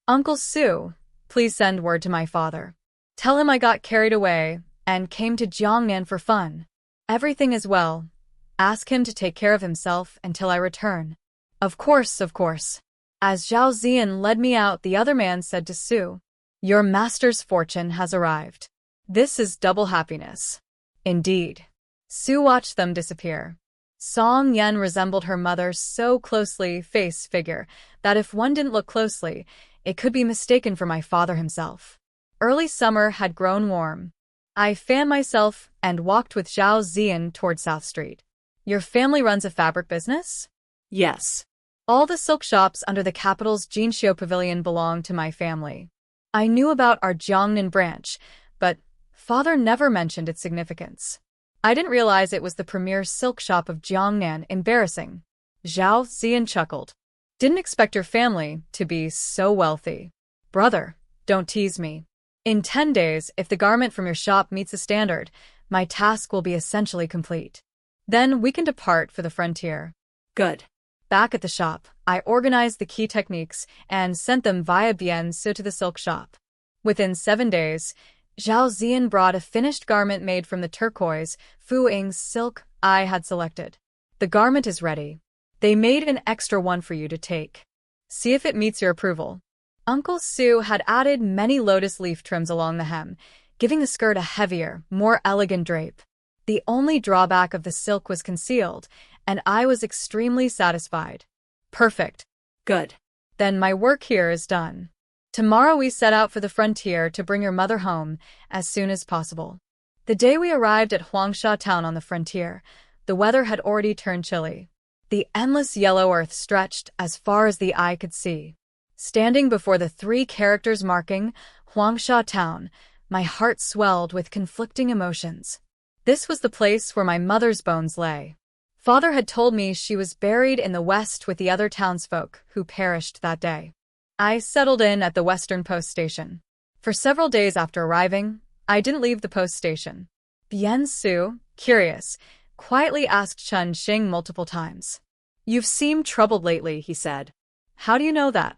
S1: Uncle Su, please send word to my father. Tell him I got carried away and came to Jiangnan for fun. Everything is well. Ask him to take care of himself until I return. Of course. As Zhao Zi'an led me out, the other man said to Su, "Your master's fortune has arrived. This is double happiness." Indeed. Su watched them disappear. Song Yan resembled her mother so closely, figure, that if one didn't look closely, it could be mistaken for my father himself. Early summer had grown warm. I fanned myself and walked with Zhao Zi'an toward South Street. Your family runs a fabric business?
S2: Yes.
S1: All the silk shops under the capital's Jinxiu pavilion belong to my family. I knew about our Jiangnan branch, but father never mentioned its significance. I didn't realize it was the premier silk shop of Jiangnan. Embarrassing. Zhao Zi'an chuckled. Didn't expect your family to be so wealthy. Brother, don't tease me. In 10 days, if the garment from your shop meets the standard, my task will be essentially complete. Then we can depart for the frontier.
S2: Good.
S1: Back at the shop, I organized the key techniques and sent them via Biansu to the silk shop. Within 7 days, Zhao Zi'an brought a finished garment made from the turquoise, Fu-Ying silk I had selected. The garment is ready. They made an extra one for you to take. See if it meets your approval. Uncle Su had added many lotus leaf trims along the hem, giving the skirt a heavier, more elegant drape. The only drawback of the silk was concealed, and I was extremely satisfied. Perfect.
S2: Good.
S1: Then my work here is done. Tomorrow we set out for the frontier to bring your mother home as soon as possible. The day we arrived at Huangsha town on the frontier, the weather had already turned chilly. The endless yellow earth stretched as far as the eye could see. Standing before the 3 characters marking Huangsha town, my heart swelled with conflicting emotions. This was the place where my mother's bones lay. Father had told me she was buried in the west with the other townsfolk who perished that day. I settled in at the western post station. For several days after arriving, I didn't leave the post station. Biansu, curious, quietly asked Chen Xing multiple times. You've seemed troubled lately, he said. How do you know that?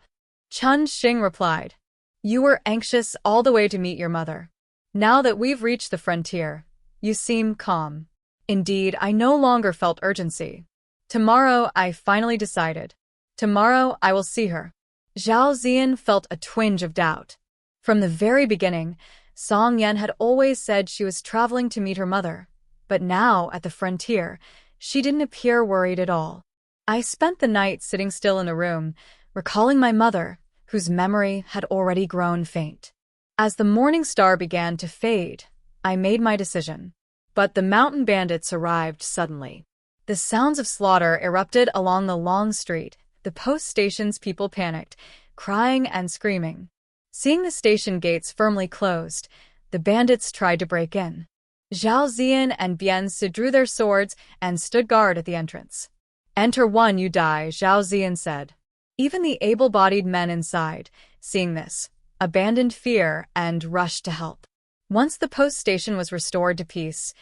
S1: Chen Xing replied. You were anxious all the way to meet your mother. Now that we've reached the frontier, you seem calm. Indeed, I no longer felt urgency. Tomorrow, I finally decided. Tomorrow, I will see her. Zhao Zi'an felt a twinge of doubt. From the very beginning, Song Yan had always said she was traveling to meet her mother. But now, at the frontier, she didn't appear worried at all. I spent the night sitting still in the room, recalling my mother, whose memory had already grown faint. As the morning star began to fade, I made my decision. But the mountain bandits arrived suddenly. The sounds of slaughter erupted along the long street. The post station's people panicked, crying and screaming. Seeing the station gates firmly closed, the bandits tried to break in. Zhao Zi'an and fiancé drew their swords and stood guard at the entrance. "Enter one, you die," Zhao Zi'an said. Even the able-bodied men inside, seeing this, abandoned fear and rushed to help. Once the post station was restored to peace,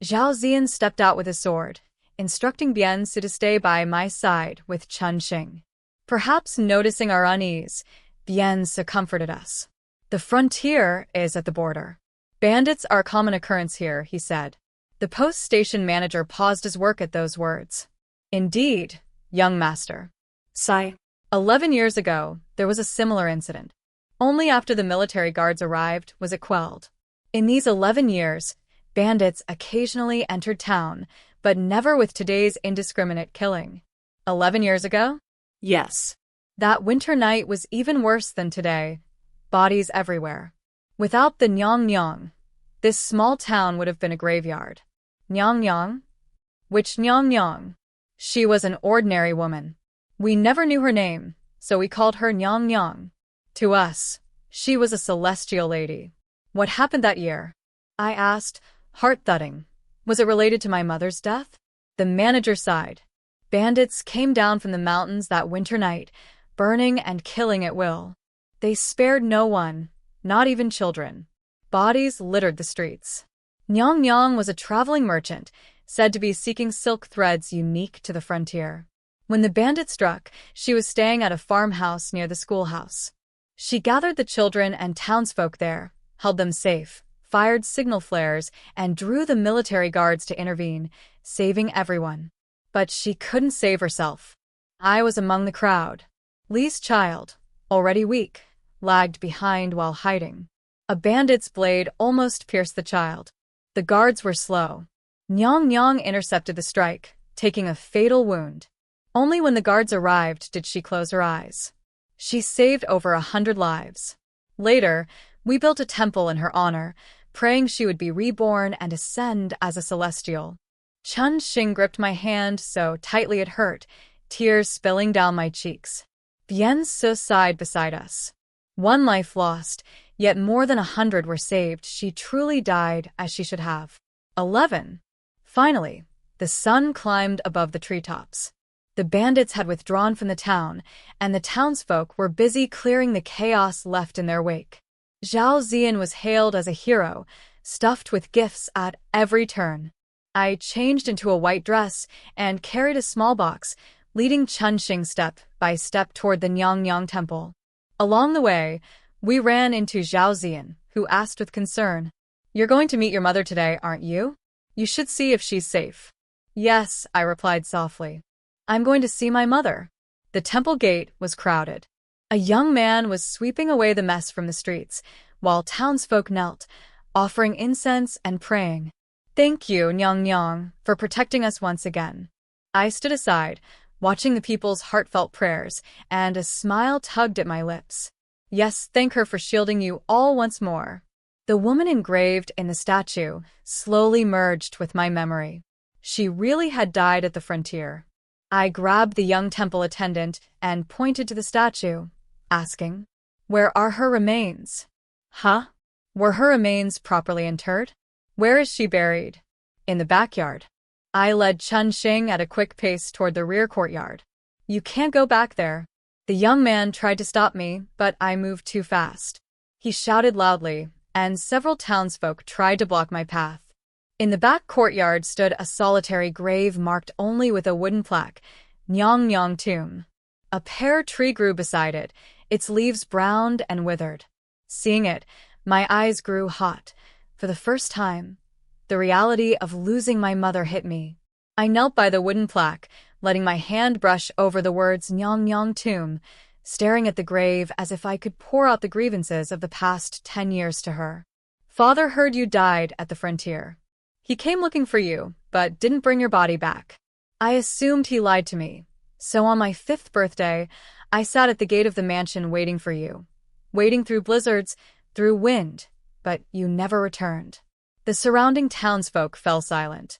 S1: Zhao Zi'an stepped out with his sword, instructing fiancé to stay by my side with cunning. Perhaps noticing our unease, fiancé comforted us. "The frontier is at the border. Bandits are a common occurrence here," he said. The post station manager paused his work at those words. "Indeed, young master."
S2: Sigh.
S1: 11 years ago, there was a similar incident. Only after the military guards arrived was it quelled. In these 11 years, bandits occasionally entered town, but never with today's indiscriminate killing. 11 years ago?
S2: Yes.
S1: That winter night was even worse than today. Bodies everywhere. Without the Jiangnan, this small town would have been a graveyard. Jiangnan? Which Jiangnan? She was an ordinary woman. We never knew her name, so we called her Jiangnan. To us, she was a celestial lady. "What happened that year?" I asked, heart-thudding. "Was it related to my mother's death?" The manager sighed. "Bandits came down from the mountains that winter night, burning and killing at will. They spared no one, not even children. Bodies littered the streets." Jiangnan was a traveling merchant, said to be seeking silk threads unique to the frontier. When the bandit struck, she was staying at a farmhouse near the schoolhouse. She gathered the children and townsfolk there, held them safe, fired signal flares, and drew the military guards to intervene, saving everyone. But she couldn't save herself. I was among the crowd. Li's child, already weak, lagged behind while hiding. A bandit's blade almost pierced the child. The guards were slow. Jiangnan intercepted the strike, taking a fatal wound. Only when the guards arrived did she close her eyes. She saved over 100 lives. Later, we built a temple in her honor, praying she would be reborn and ascend as a celestial. Chun-Xing gripped my hand so tightly it hurt, tears spilling down my cheeks. Fiancé sighed beside us. One life lost, yet more than 100 were saved. She truly died as she should have. 11. Finally, the sun climbed above the treetops. The bandits had withdrawn from the town, and the townsfolk were busy clearing the chaos left in their wake. Zhao Zi'an was hailed as a hero, stuffed with gifts at every turn. I changed into a white dress and carried a small box, leading Chun-Xing step by step toward the Jiangnan temple. Along the way, we ran into Zhao Zi'an, who asked with concern, "You're going to meet your mother today, aren't you? You should see if she's safe." "Yes," I replied softly. "I'm going to see my mother." The temple gate was crowded. A young man was sweeping away the mess from the streets, while townsfolk knelt, offering incense and praying. "Thank you, Jiangnan, for protecting us once again." I stood aside, watching the people's heartfelt prayers, and a smile tugged at my lips. "Yes, thank her for shielding you all once more." The woman engraved in the statue slowly merged with my memory. She really had died at the frontier. I grabbed the young temple attendant and pointed to the statue, asking, "Where are her remains?" "Huh? Were her remains properly interred?" "Where is she buried?" "In the backyard." I led Chun-Xing at a quick pace toward the rear courtyard. "You can't go back there." The young man tried to stop me, but I moved too fast. He shouted loudly, and several townsfolk tried to block my path. In the back courtyard stood a solitary grave marked only with a wooden plaque, Jiangnan Tomb. A pear tree grew beside it, its leaves browned and withered. Seeing it, my eyes grew hot. For the first time, the reality of losing my mother hit me. I knelt by the wooden plaque, letting my hand brush over the words Jiangnan Tomb, staring at the grave as if I could pour out the grievances of the past 10 years to her. "Father heard you died at the frontier. He came looking for you, but didn't bring your body back. I assumed he lied to me. So on my 5th birthday, I sat at the gate of the mansion waiting for you. Waiting through blizzards, through wind, but you never returned." The surrounding townsfolk fell silent.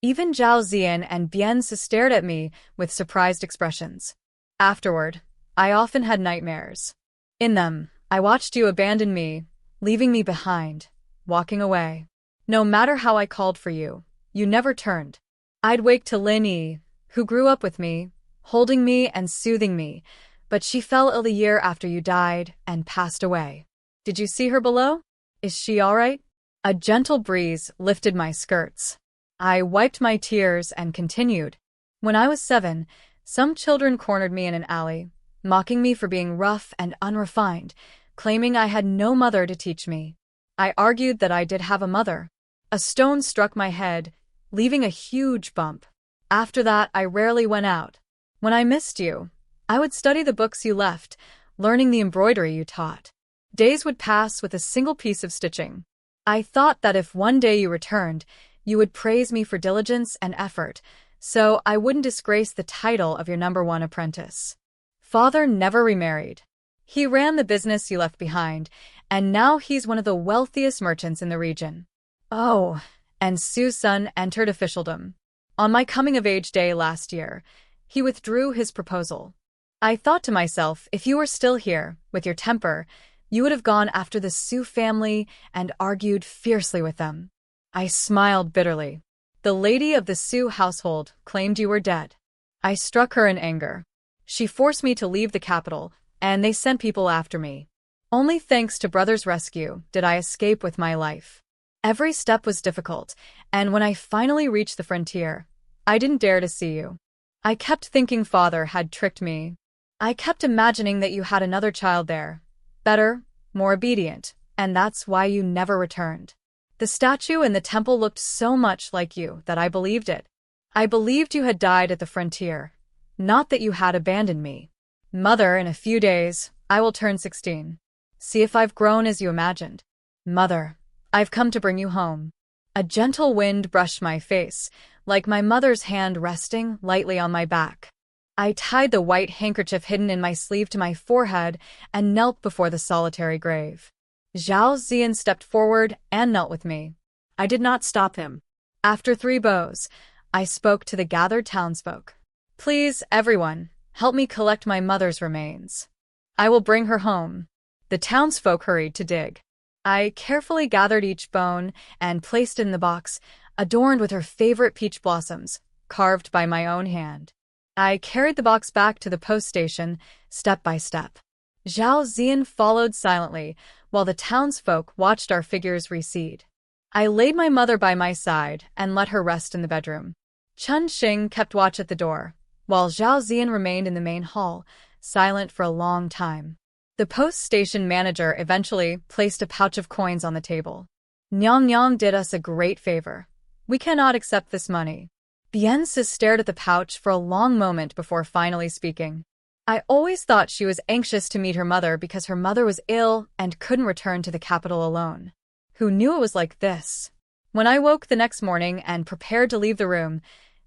S1: Even Zhao Zi'an and Bianzi stared at me with surprised expressions. Afterward, I often had nightmares. In them, I watched you abandon me, leaving me behind, walking away. No matter how I called for you, you never turned. I'd wake to Lin Yi, who grew up with me, holding me and soothing me, but she fell ill the year after you died and passed away. Did you see her below? Is she all right? A gentle breeze lifted my skirts. I wiped my tears and continued. When I was 7, some children cornered me in an alley, mocking me for being rough and unrefined, claiming I had no mother to teach me. I argued that I did have a mother. A stone struck my head, leaving a huge bump. After that, I rarely went out. When I missed you, I would study the books you left, learning the embroidery you taught. Days would pass with a single piece of stitching. I thought that if one day you returned, you would praise me for diligence and effort, so I wouldn't disgrace the title of your #1 apprentice. Father never remarried. He ran the business you left behind, and now he's one of the wealthiest merchants in the region. Oh, and Su's son entered officialdom. On my coming-of-age day last year, he withdrew his proposal. I thought to myself, if you were still here, with your temper, you would have gone after the Su family and argued fiercely with them. I smiled bitterly. The lady of the Su household claimed you were dead. I struck her in anger. She forced me to leave the capital, and they sent people after me. Only thanks to brother's rescue did I escape with my life. Every step was difficult, and when I finally reached the frontier, I didn't dare to see you. I kept thinking father had tricked me. I kept imagining that you had another child there, better, more obedient, and that's why you never returned. The statue in the temple looked so much like you that I believed it. I believed you had died at the frontier, not that you had abandoned me. Mother, in a few days, I will turn 16. See if I've grown as you imagined. Mother, I've come to bring you home. A gentle wind brushed my face, like my mother's hand resting lightly on my back. I tied the white handkerchief hidden in my sleeve to my forehead and knelt before the solitary grave. Zhao Zi'an stepped forward and knelt with me. I did not stop him. After 3 bows, I spoke to the gathered townsfolk. Please, everyone, help me collect my mother's remains. I will bring her home. The townsfolk hurried to dig. I carefully gathered each bone and placed it in the box, adorned with her favorite peach blossoms, carved by my own hand. I carried the box back to the post station, step by step. Zhao Zi'an followed silently, while the townsfolk watched our figures recede. I laid my mother by my side and let her rest in the bedroom. Chun Xing kept watch at the door, while Zhao Zi'an remained in the main hall, silent for a long time. The post station manager eventually placed a pouch of coins on the table. Jiangnan did us a great favor. We cannot accept this money. Bianzi stared at the pouch for a long moment before finally speaking. I always thought she was anxious to meet her mother because her mother was ill and couldn't return to the capital alone. Who knew it was like this? When I woke the next morning and prepared to leave the room,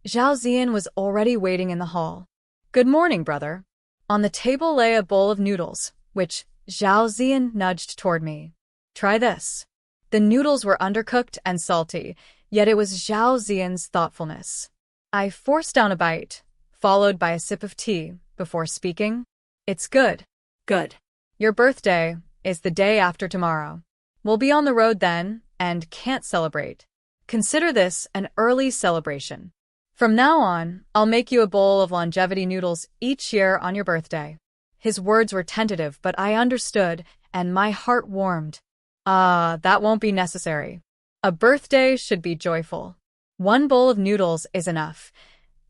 S1: Zhao Zi'an was already waiting in the hall. Good morning, brother. On the table lay a bowl of noodles, which Zhao Zi'an nudged toward me. Try this. The noodles were undercooked and salty, yet it was Zhao Zi'an's thoughtfulness. I forced down a bite, followed by a sip of tea, before speaking. It's good.
S2: Good.
S1: Your birthday is the day after tomorrow. We'll be on the road then, and can't celebrate. Consider this an early celebration. From now on, I'll make you a bowl of longevity noodles each year on your birthday. His words were tentative, but I understood, and my heart warmed. That won't be necessary. A birthday should be joyful. 1 bowl of noodles is enough.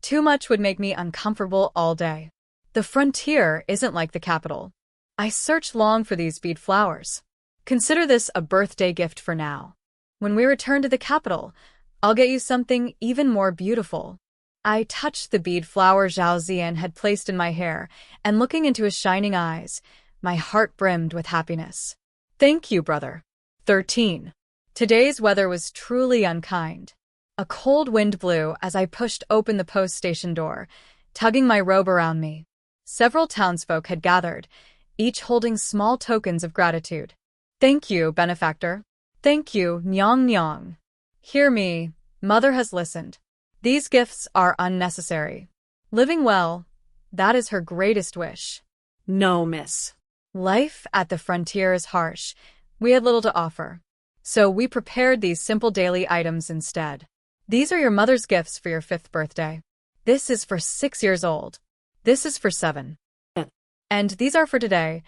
S1: Too much would make me uncomfortable all day. The frontier isn't like the capital. I searched long for these bead flowers. Consider this a birthday gift for now. When we return to the capital, I'll get you something even more beautiful. I touched the bead flower Zhao Zi'an had placed in my hair, and looking into his shining eyes, my heart brimmed with happiness. Thank you, brother. 13. Today's weather was truly unkind. A cold wind blew as I pushed open the post station door, tugging my robe around me. Several townsfolk had gathered, each holding small tokens of gratitude. Thank you, benefactor. Thank you, Nyang Nyang. Hear me, mother has listened. These gifts are unnecessary. Living well, that is her greatest wish.
S2: No, miss.
S1: Life at the frontier is harsh. We had little to offer. So we prepared these simple daily items instead. These are your mother's gifts for your 5th birthday. This is for 6 years old. This is for 7. And these are for today.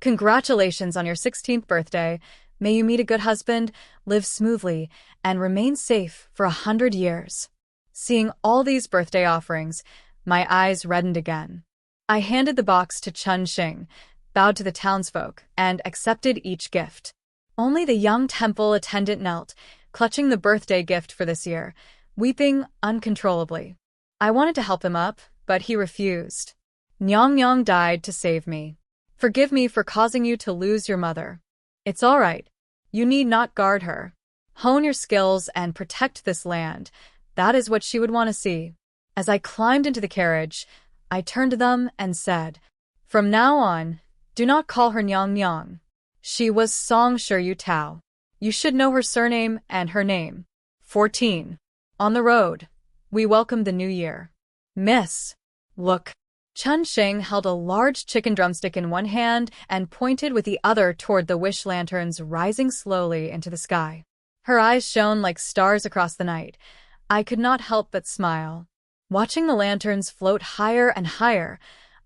S1: Congratulations on your 16th birthday. May you meet a good husband, live smoothly, and remain safe for 100 years. Seeing all these birthday offerings, my eyes reddened again. I handed the box to Chun Xing, bowed to the townsfolk, and accepted each gift. Only the young temple attendant knelt, clutching the birthday gift for this year, weeping uncontrollably. I wanted to help him up, but he refused. Nyang died to save me. Forgive me for causing you to lose your mother. It's all right. You need not guard her. Hone your skills and protect this land. That is what she would want to see. As I climbed into the carriage, I turned to them and said, from now on, do not call her Nyang. She was Song Shi Yutao. You should know her surname and her name. 14. On the road, we welcomed the new year. Miss, look. Chun Xing held a large chicken drumstick in one hand and pointed with the other toward the wish lanterns rising slowly into the sky. Her eyes shone like stars across the night. I could not help but smile. Watching the lanterns float higher and higher,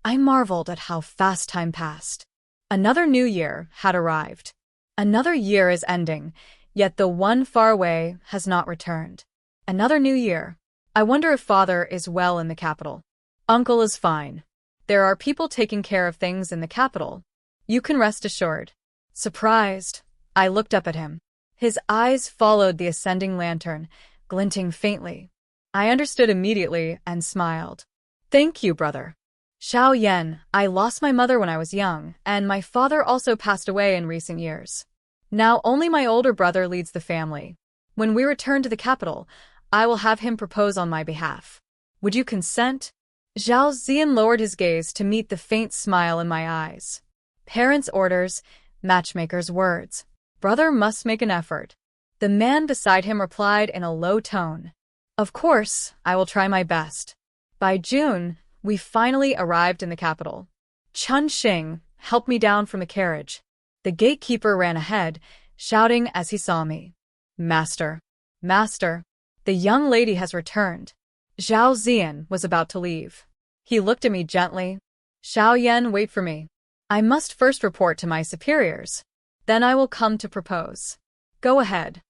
S1: I marveled at how fast time passed. Another new year had arrived. Another year is ending, yet the one far away has not returned. Another new year. I wonder if father is well in the capital. Uncle is fine. There are people taking care of things in the capital. You can rest assured. Surprised, I looked up at him. His eyes followed the ascending lantern, glinting faintly. I understood immediately and smiled. Thank you, brother. Zhao Zi'an, I lost my mother when I was young, and my father also passed away in recent years. Now only my older brother leads the family. When we return to the capital, I will have him propose on my behalf. Would you consent? Zhao Zi'an lowered his gaze to meet the faint smile in my eyes. Parents' orders, matchmaker's words. Brother must make an effort. The man beside him replied in a low tone. Of course, I will try my best. By June, we finally arrived in the capital. Chun Xing helped me down from the carriage. The gatekeeper ran ahead, shouting as he saw me. Master, master, the young lady has returned. Zhao Zi'an was about to leave. He looked at me gently. Zhao Yan, wait for me. I must first report to my superiors. Then I will come to propose. Go ahead.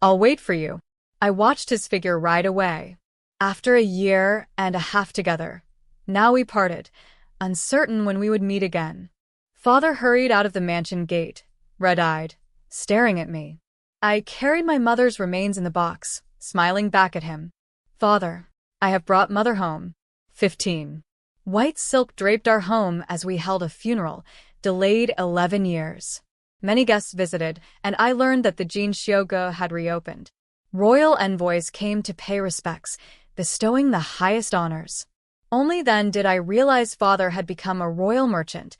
S1: I'll wait for you. I watched his figure ride away. After a year and a half together, now we parted, uncertain when we would meet again. Father hurried out of the mansion gate, red-eyed, staring at me. I carried my mother's remains in the box, smiling back at him. Father, I have brought mother home. 15. White silk draped our home as we held a funeral, delayed 11 years. Many guests visited, and I learned that the Jin Xiuge had reopened. Royal envoys came to pay respects, bestowing the highest honors. Only then did I realize father had become a royal merchant,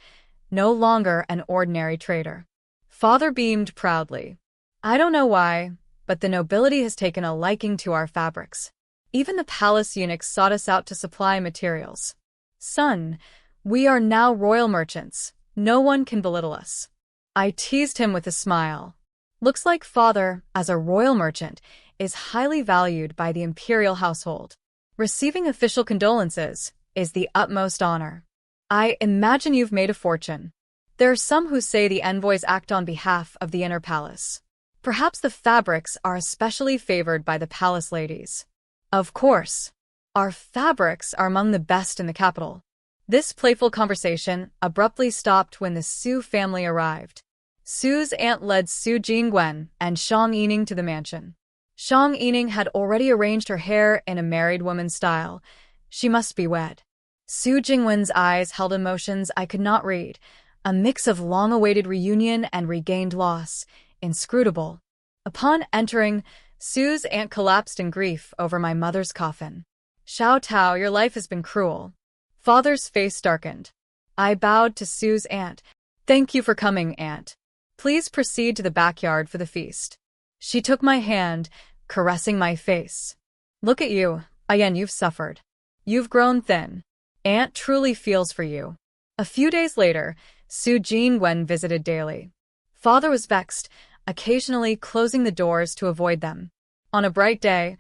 S1: no longer an ordinary trader. Father beamed proudly. I don't know why, but the nobility has taken a liking to our fabrics. Even the palace eunuchs sought us out to supply materials. Son, we are now royal merchants. No one can belittle us. I teased him with a smile. Looks like father, as a royal merchant, is highly valued by the imperial household. Receiving official condolences is the utmost honor. I imagine you've made a fortune. There are some who say the envoys act on behalf of the inner palace. Perhaps the fabrics are especially favored by the palace ladies. Of course. Our fabrics are among the best in the capital. This playful conversation abruptly stopped when the Su family arrived. Su's aunt led Su Jingwen and Shang Yining to the mansion. Shang Yining had already arranged her hair in a married woman's style. She must be wed. Su Jingwen's eyes held emotions I could not read, a mix of long-awaited reunion and regained loss, inscrutable. Upon entering, Su's aunt collapsed in grief over my mother's coffin. Xiao Tao, your life has been cruel. Father's face darkened. I bowed to Su's aunt. Thank you for coming, aunt. Please proceed to the backyard for the feast. She took my hand, caressing my face. Look at you, Ayan, you've suffered. You've grown thin. Aunt truly feels for you. A few days later, Jingwen visited daily. Father was vexed, occasionally closing the doors to avoid them. On a bright day,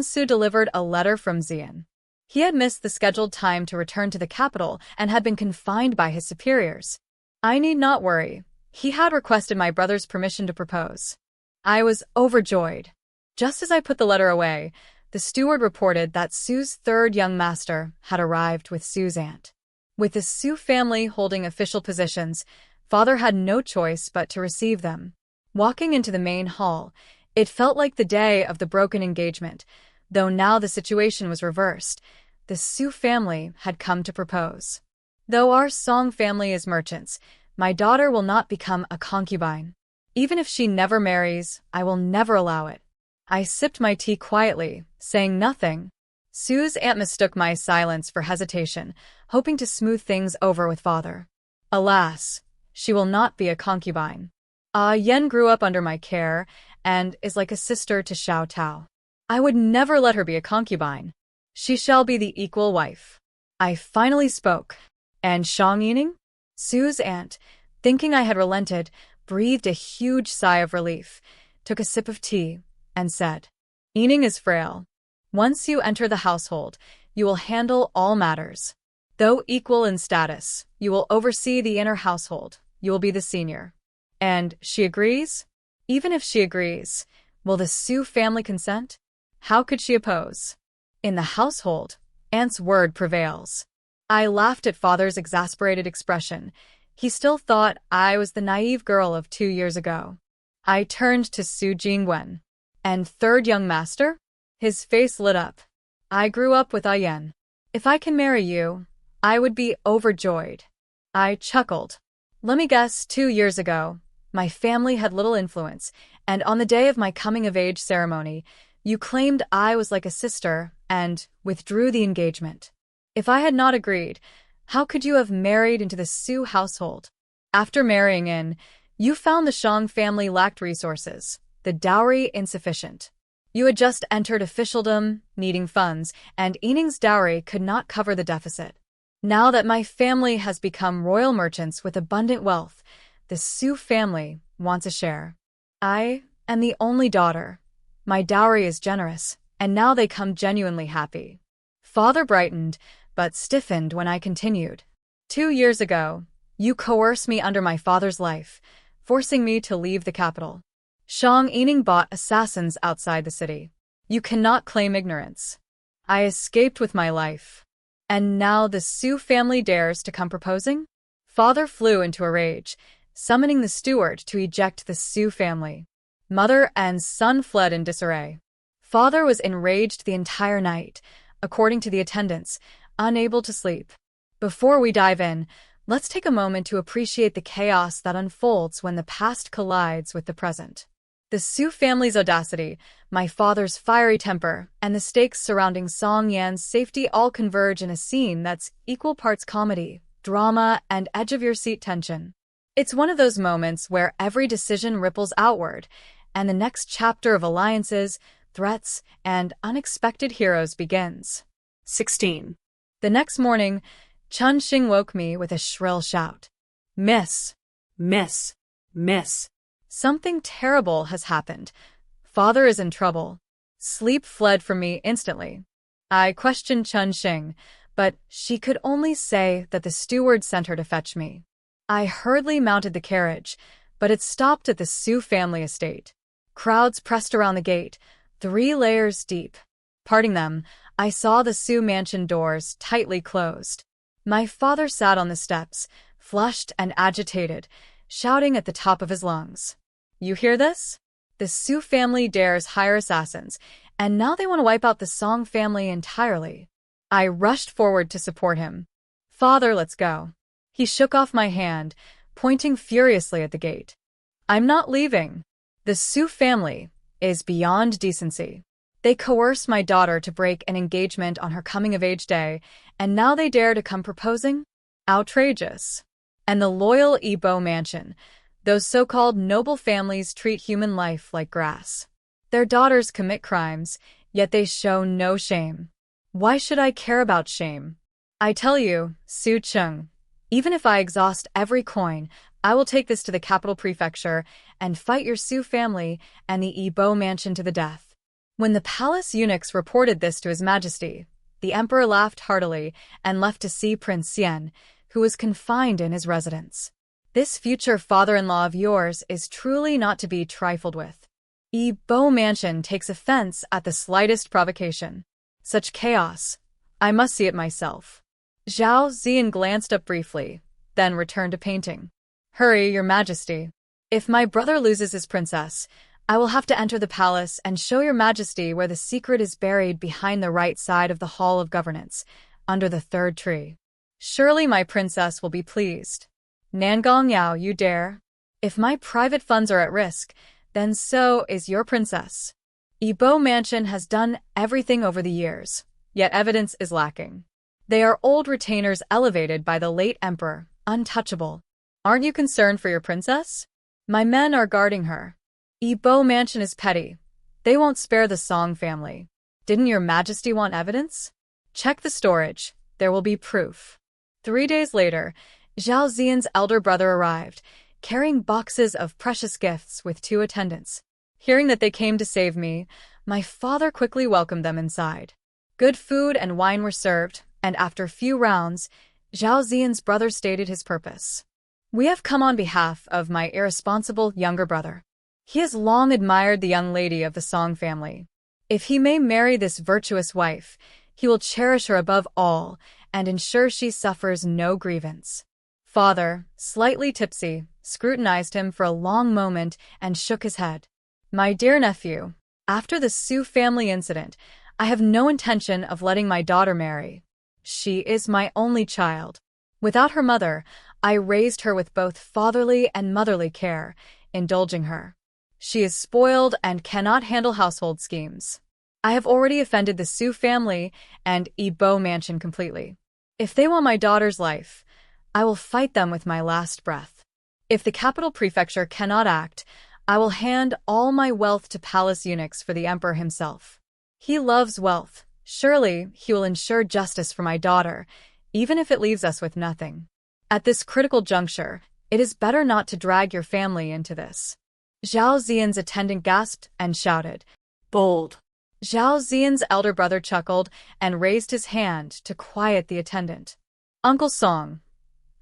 S1: Su delivered a letter from Zi'an. He had missed the scheduled time to return to the capital and had been confined by his superiors. I need not worry. He had requested my brother's permission to propose. I was overjoyed. Just as I put the letter away, the steward reported that Su's third young master had arrived with Su's aunt. With the Su family holding official positions, Father had no choice but to receive them. Walking into the main hall, it felt like the day of the broken engagement, though now the situation was reversed. The Su family had come to propose. Though our Song family is merchants, my daughter will not become a concubine. Even if she never marries, I will never allow it. I sipped my tea quietly, saying nothing. Su's aunt mistook my silence for hesitation, hoping to smooth things over with Father. Alas, she will not be a concubine. Yen grew up under my care and is like a sister to Xiao Tao. I would never let her be a concubine. She shall be the equal wife. I finally spoke. And Shang Yining? Su's aunt, thinking I had relented, breathed a huge sigh of relief, took a sip of tea, and said, Yining is frail. Once you enter the household, you will handle all matters. Though equal in status, you will oversee the inner household. You will be the senior. And she agrees? Even if she agrees, will the Su family consent? How could she oppose? In the household, aunt's word prevails. I laughed at Father's exasperated expression. He still thought I was the naive girl of 2 years ago. I turned to Su Jingwen. And third young master? His face lit up. I grew up with Ayan. If I can marry you, I would be overjoyed. I chuckled. Let me guess, 2 years ago, my family had little influence, and on the day of my coming-of-age ceremony, you claimed I was like a sister and withdrew the engagement. If I had not agreed, how could you have married into the Su household? After marrying in, you found the Shang family lacked resources, the dowry insufficient. You had just entered officialdom, needing funds, and Yining's dowry could not cover the deficit. Now that my family has become royal merchants with abundant wealth, the Su family wants a share. I am the only daughter. My dowry is generous, and now they come genuinely happy. Father brightened, but stiffened when I continued. 2 years ago, you coerced me under my father's life, forcing me to leave the capital. Shang Yining bought assassins outside the city. You cannot claim ignorance. I escaped with my life. And now the Su family dares to come proposing? Father flew into a rage, summoning the steward to eject the Su family. Mother and son fled in disarray. Father was enraged the entire night, according to the attendants, unable to sleep. Before we dive in, let's take a moment to appreciate the chaos that unfolds when the past collides with the present. The Su family's audacity, my father's fiery temper, and the stakes surrounding Song Yan's safety all converge in a scene that's equal parts comedy, drama, and edge-of-your-seat tension. It's one of those moments where every decision ripples outward, and the next chapter of alliances, threats, and unexpected heroes begins.
S2: 16.
S1: The next morning, Chun Xing woke me with a shrill shout. Miss!
S2: Miss! Miss!
S1: Something terrible has happened. Father is in trouble. Sleep fled from me instantly. I questioned Chun Xing, but she could only say that the steward sent her to fetch me. I hurriedly mounted the carriage, but it stopped at the Su family estate. Crowds pressed around the gate, 3 layers deep. Parting them, I saw the Su mansion doors tightly closed. My father sat on the steps, flushed and agitated, shouting at the top of his lungs. You hear this? The Su family dares hire assassins, and now they want to wipe out the Song family entirely. I rushed forward to support him. Father, let's go. He shook off my hand, pointing furiously at the gate. I'm not leaving. The Su family is beyond decency. They coerced my daughter to break an engagement on her coming-of-age day, and now they dare to come proposing? Outrageous. And the loyal Yibo mansion. Those so-called noble families treat human life like grass. Their daughters commit crimes, yet they show no shame. Why should I care about shame? I tell you, Su Cheng, even if I exhaust every coin, I will take this to the capital prefecture and fight your Su family and the Yibo mansion to the death. When the palace eunuchs reported this to His Majesty, the emperor laughed heartily and left to see Prince Xian, who was confined in his residence. This future father-in-law of yours is truly not to be trifled with. Yibo mansion takes offense at the slightest provocation. Such chaos. I must see it myself. Zhao Zi'an glanced up briefly, then returned to painting. Hurry, your majesty. If my brother loses his princess, I will have to enter the palace and show your majesty where the secret is buried behind the right side of the hall of governance, under the third tree. Surely my princess will be pleased. Nan Gong Yao, you dare? If my private funds are at risk, then so is your princess. Yibo mansion has done everything over the years, yet evidence is lacking. They are old retainers elevated by the late emperor, untouchable. Aren't you concerned for your princess? My men are guarding her. Yibo mansion is petty. They won't spare the Song family. Didn't your majesty want evidence? Check the storage. There will be proof. 3 days later, Zhao Zi'an's elder brother arrived, carrying boxes of precious gifts with 2 attendants. Hearing that they came to save me, my father quickly welcomed them inside. Good food and wine were served, and after a few rounds, Zhao Zi'an's brother stated his purpose. We have come on behalf of my irresponsible younger brother. He has long admired the young lady of the Song family. If he may marry this virtuous wife, he will cherish her above all and ensure she suffers no grievance. Father, slightly tipsy, scrutinized him for a long moment and shook his head. My dear nephew, after the Su family incident, I have no intention of letting my daughter marry. She is my only child. Without her mother, I raised her with both fatherly and motherly care, indulging her. She is spoiled and cannot handle household schemes. I have already offended the Su family and Yibo mansion completely. If they want my daughter's life, I will fight them with my last breath. If the capital prefecture cannot act, I will hand all my wealth to palace eunuchs for the emperor himself. He loves wealth. Surely he will ensure justice for my daughter, even if it leaves us with nothing. At this critical juncture, it is better not to drag your family into this. Zhao Zi'an's attendant gasped and shouted,
S2: Bold.
S1: Zhao Zi'an's elder brother chuckled and raised his hand to quiet the attendant. Uncle Song,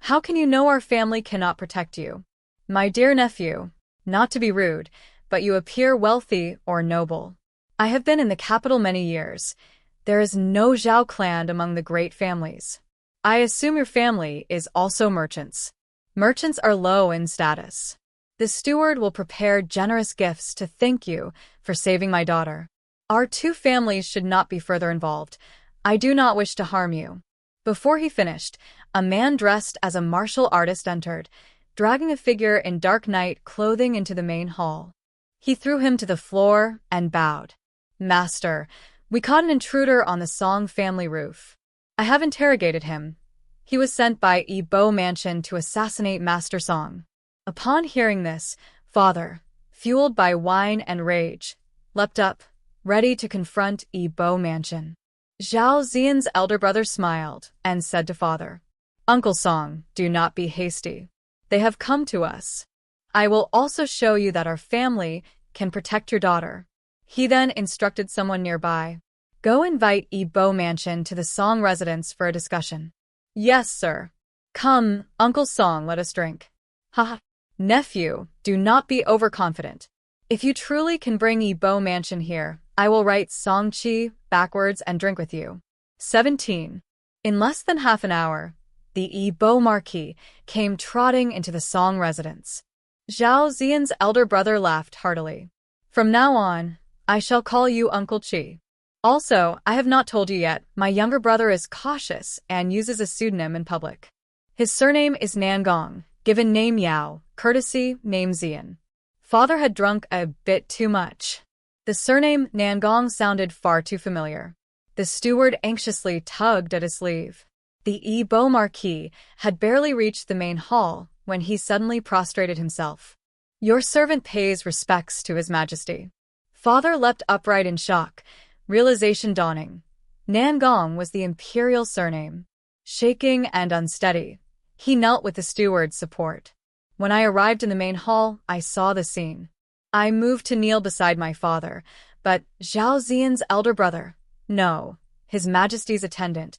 S1: how can you know our family cannot protect you? My dear nephew, not to be rude, but you appear wealthy or noble. I have been in the capital many years. There is no Zhao clan among the great families. I assume your family is also merchants. Merchants are low in status. The steward will prepare generous gifts to thank you for saving my daughter. Our 2 families should not be further involved. I do not wish to harm you. Before he finished, a man dressed as a martial artist entered, dragging a figure in dark night clothing into the main hall. He threw him to the floor and bowed. Master, we caught an intruder on the Song family roof. I have interrogated him. He was sent by Yibo mansion to assassinate Master Song. Upon hearing this, father, fueled by wine and rage, leapt up, ready to confront Yibo mansion. Zhao Zi'an's elder brother smiled and said to father, Uncle Song, do not be hasty. They have come to us. I will also show you that our family can protect your daughter. He then instructed someone nearby. Go invite Yibo mansion to the Song residence for a discussion. Yes, sir. Come, Uncle Song, let us drink. Ha! Nephew, do not be overconfident. If you truly can bring Yibo mansion here, I will write Song Chi backwards and drink with you. 17. In less than half an hour, the Yibo marquis came trotting into the Song residence. Zhao Zi'an's elder brother laughed heartily. From now on, I shall call you Uncle Chi. Also, I have not told you yet, my younger brother is cautious and uses a pseudonym in public. His surname is Nan Gong, given name Yao, courtesy name Zi'an. Father had drunk a bit too much. The surname Nan Gong sounded far too familiar. The steward anxiously tugged at his sleeve. The Yibo marquis had barely reached the main hall when he suddenly prostrated himself. Your servant pays respects to His Majesty. Father leapt upright in shock, Realization dawning. Nan Gong was the imperial surname. Shaking and unsteady, he knelt with the steward's support. When I arrived in the main hall, I saw the scene. I moved to kneel beside my father, but Zhao Zi'an's elder brother, no, His Majesty's attendant,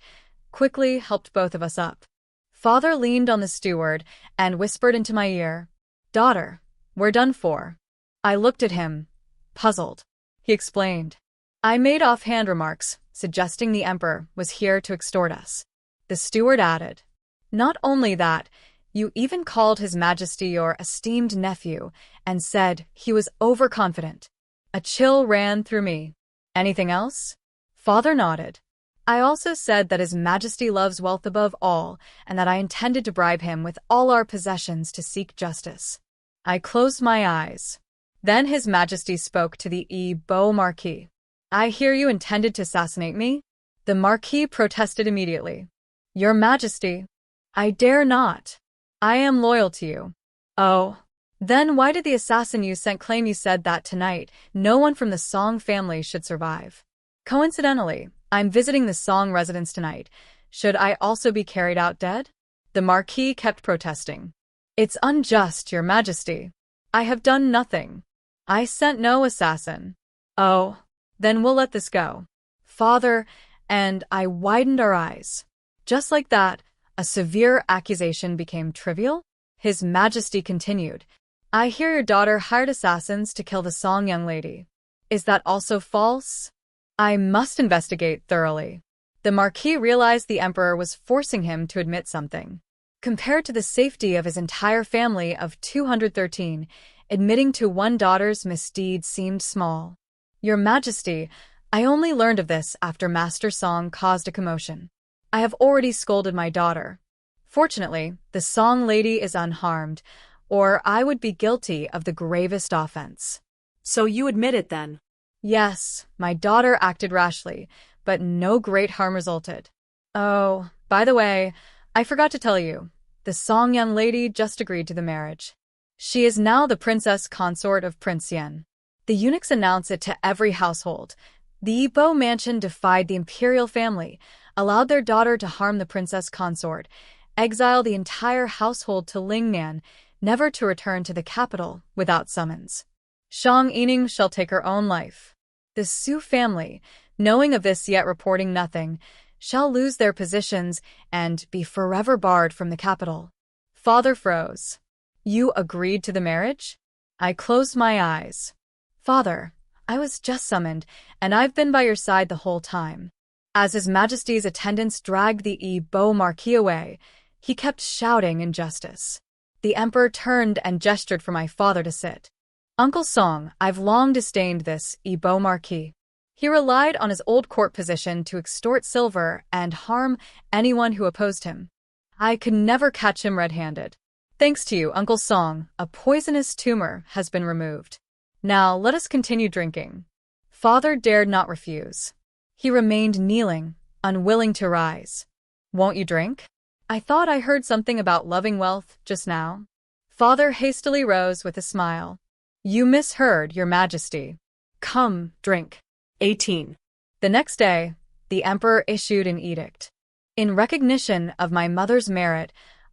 S1: quickly helped both of us up. Father leaned on the steward and whispered into my ear, "Daughter, we're done for." I looked at him, puzzled. He explained. I made offhand remarks, suggesting the emperor was here to extort us. The steward added, "Not only that, you even called His Majesty your esteemed nephew and said he was overconfident." A chill ran through me. "Anything else?" Father nodded. "I also said that His Majesty loves wealth above all, and that I intended to bribe him with all our possessions to seek justice." I closed my eyes. Then His Majesty spoke to the Beau Marquis. "I hear you intended to assassinate me?" The Marquis protested immediately. "Your Majesty, I dare not. I am loyal to you." "Oh. Then why did the assassin you sent claim you said that tonight no one from the Song family should survive?" "Coincidentally, I'm visiting the Song residence tonight. Should I also be carried out dead?" The Marquis kept protesting. "It's unjust, Your Majesty. I have done nothing. I sent no assassin." "Oh, then we'll let this go." Father and I widened our eyes. Just like that, a severe accusation became trivial? His Majesty continued, "I hear your daughter hired assassins to kill the Song young lady. Is that also false?" "I must investigate thoroughly." The Marquis realized the Emperor was forcing him to admit something. Compared to the safety of his entire family of 213, admitting to one daughter's misdeed seemed small. "Your Majesty, I only learned of this after Master Song caused a commotion. I have already scolded my daughter. Fortunately, the Song lady is unharmed, or I would be guilty of the gravest offense."
S2: "So you admit it then?"
S1: "Yes, my daughter acted rashly, but no great harm resulted. Oh, by the way, I forgot to tell you, the Song young lady just agreed to the marriage. She is now the princess consort of Prince Yan. The eunuchs announce it to every household. The Beau mansion defied the imperial family, allowed their daughter to harm the princess consort, exiled the entire household to Lingnan, never to return to the capital without summons. Shang Yining shall take her own life. The Su family, knowing of this yet reporting nothing, shall lose their positions and be forever barred from the capital." Father froze. "You agreed to the marriage?" I closed my eyes. "Father, I was just summoned, and I've been by your side the whole time." As His Majesty's attendants dragged the Beau Marquis away, he kept shouting injustice. The Emperor turned and gestured for my father to sit. "Uncle Song, I've long disdained this Beau Marquis. He relied on his old court position to extort silver and harm anyone who opposed him. I could never catch him red-handed. Thanks to you, Uncle Song, a poisonous tumor has been removed. Now let us continue drinking." Father dared not refuse. He remained kneeling, unwilling to rise. "Won't you drink? I thought I heard something about loving wealth just now." Father hastily rose with a smile. "You misheard, Your Majesty. Come, drink."
S2: 18.
S1: The next day, the Emperor issued an edict. In recognition of my mother's merit,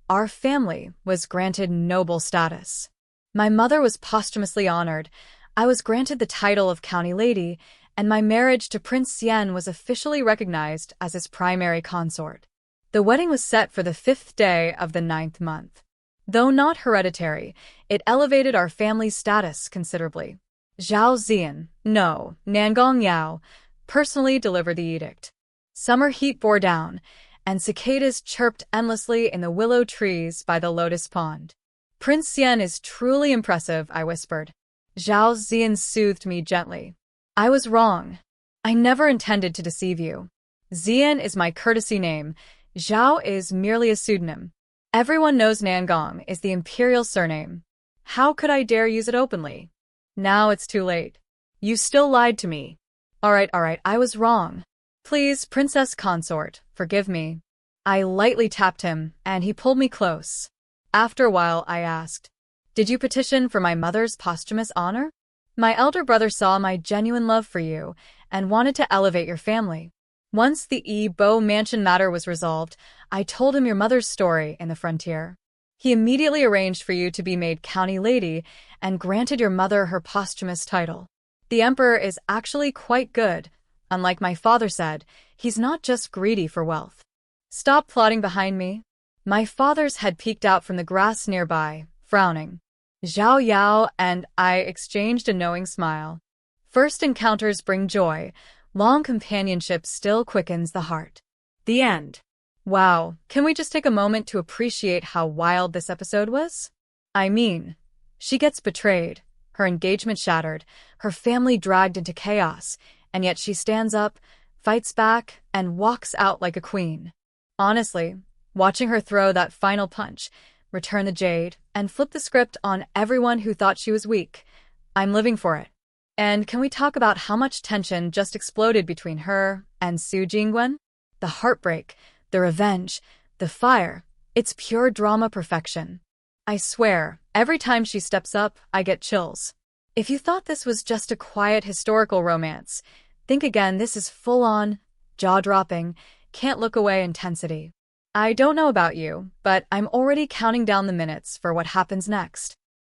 S1: our family was granted noble status. My mother was posthumously honored, I was granted the title of county lady, and my marriage to Prince Yan was officially recognized as his primary consort. The wedding was set for the 5th day of the 9th month. Though not hereditary, it elevated our family's status considerably. Zhao Zi'an, no, Nan Gong Yao, personally delivered the edict. Summer heat bore down, and cicadas chirped endlessly in the willow trees by the lotus pond. "Prince Yan is truly impressive," I whispered. Zhao Zi'an soothed me gently. "I was wrong. I never intended to deceive you. Zi'an is my courtesy name. Zhao is merely a pseudonym. Everyone knows Nan Gong is the imperial surname. How could I dare use it openly? Now it's too late. You still lied to me." All right, I was wrong. Please, Princess Consort, forgive me." I lightly tapped him, and he pulled me close. After a while, I asked, "Did you petition for my mother's posthumous honor? My elder brother saw my genuine love for you, and wanted to elevate your family. Once the Bo mansion matter was resolved, I told him your mother's story in the frontier. He immediately arranged for you to be made county lady and granted your mother her posthumous title. The emperor is actually quite good. Unlike my father said, he's not just greedy for wealth. Stop plotting behind me. My father's head peeked out from the grass nearby, frowning. Zhao Yao and I exchanged a knowing smile. First encounters bring joy. Long companionship still quickens the heart.
S2: The end.
S1: Wow, can we just take a moment to appreciate how wild this episode was? I mean, she gets betrayed, her engagement shattered, her family dragged into chaos, and yet she stands up, fights back, and walks out like a queen. Honestly, watching her throw that final punch, return the jade, and flip the script on everyone who thought she was weak, I'm living for it. And can we talk about how much tension just exploded between her and Su Jingwen? The heartbreak, the revenge, the fire, it's pure drama perfection. I swear, every time she steps up, I get chills. If you thought this was just a quiet historical romance, think again. This is full-on, jaw-dropping, can't-look-away intensity. I don't know about you, but I'm already counting down the minutes for what happens next.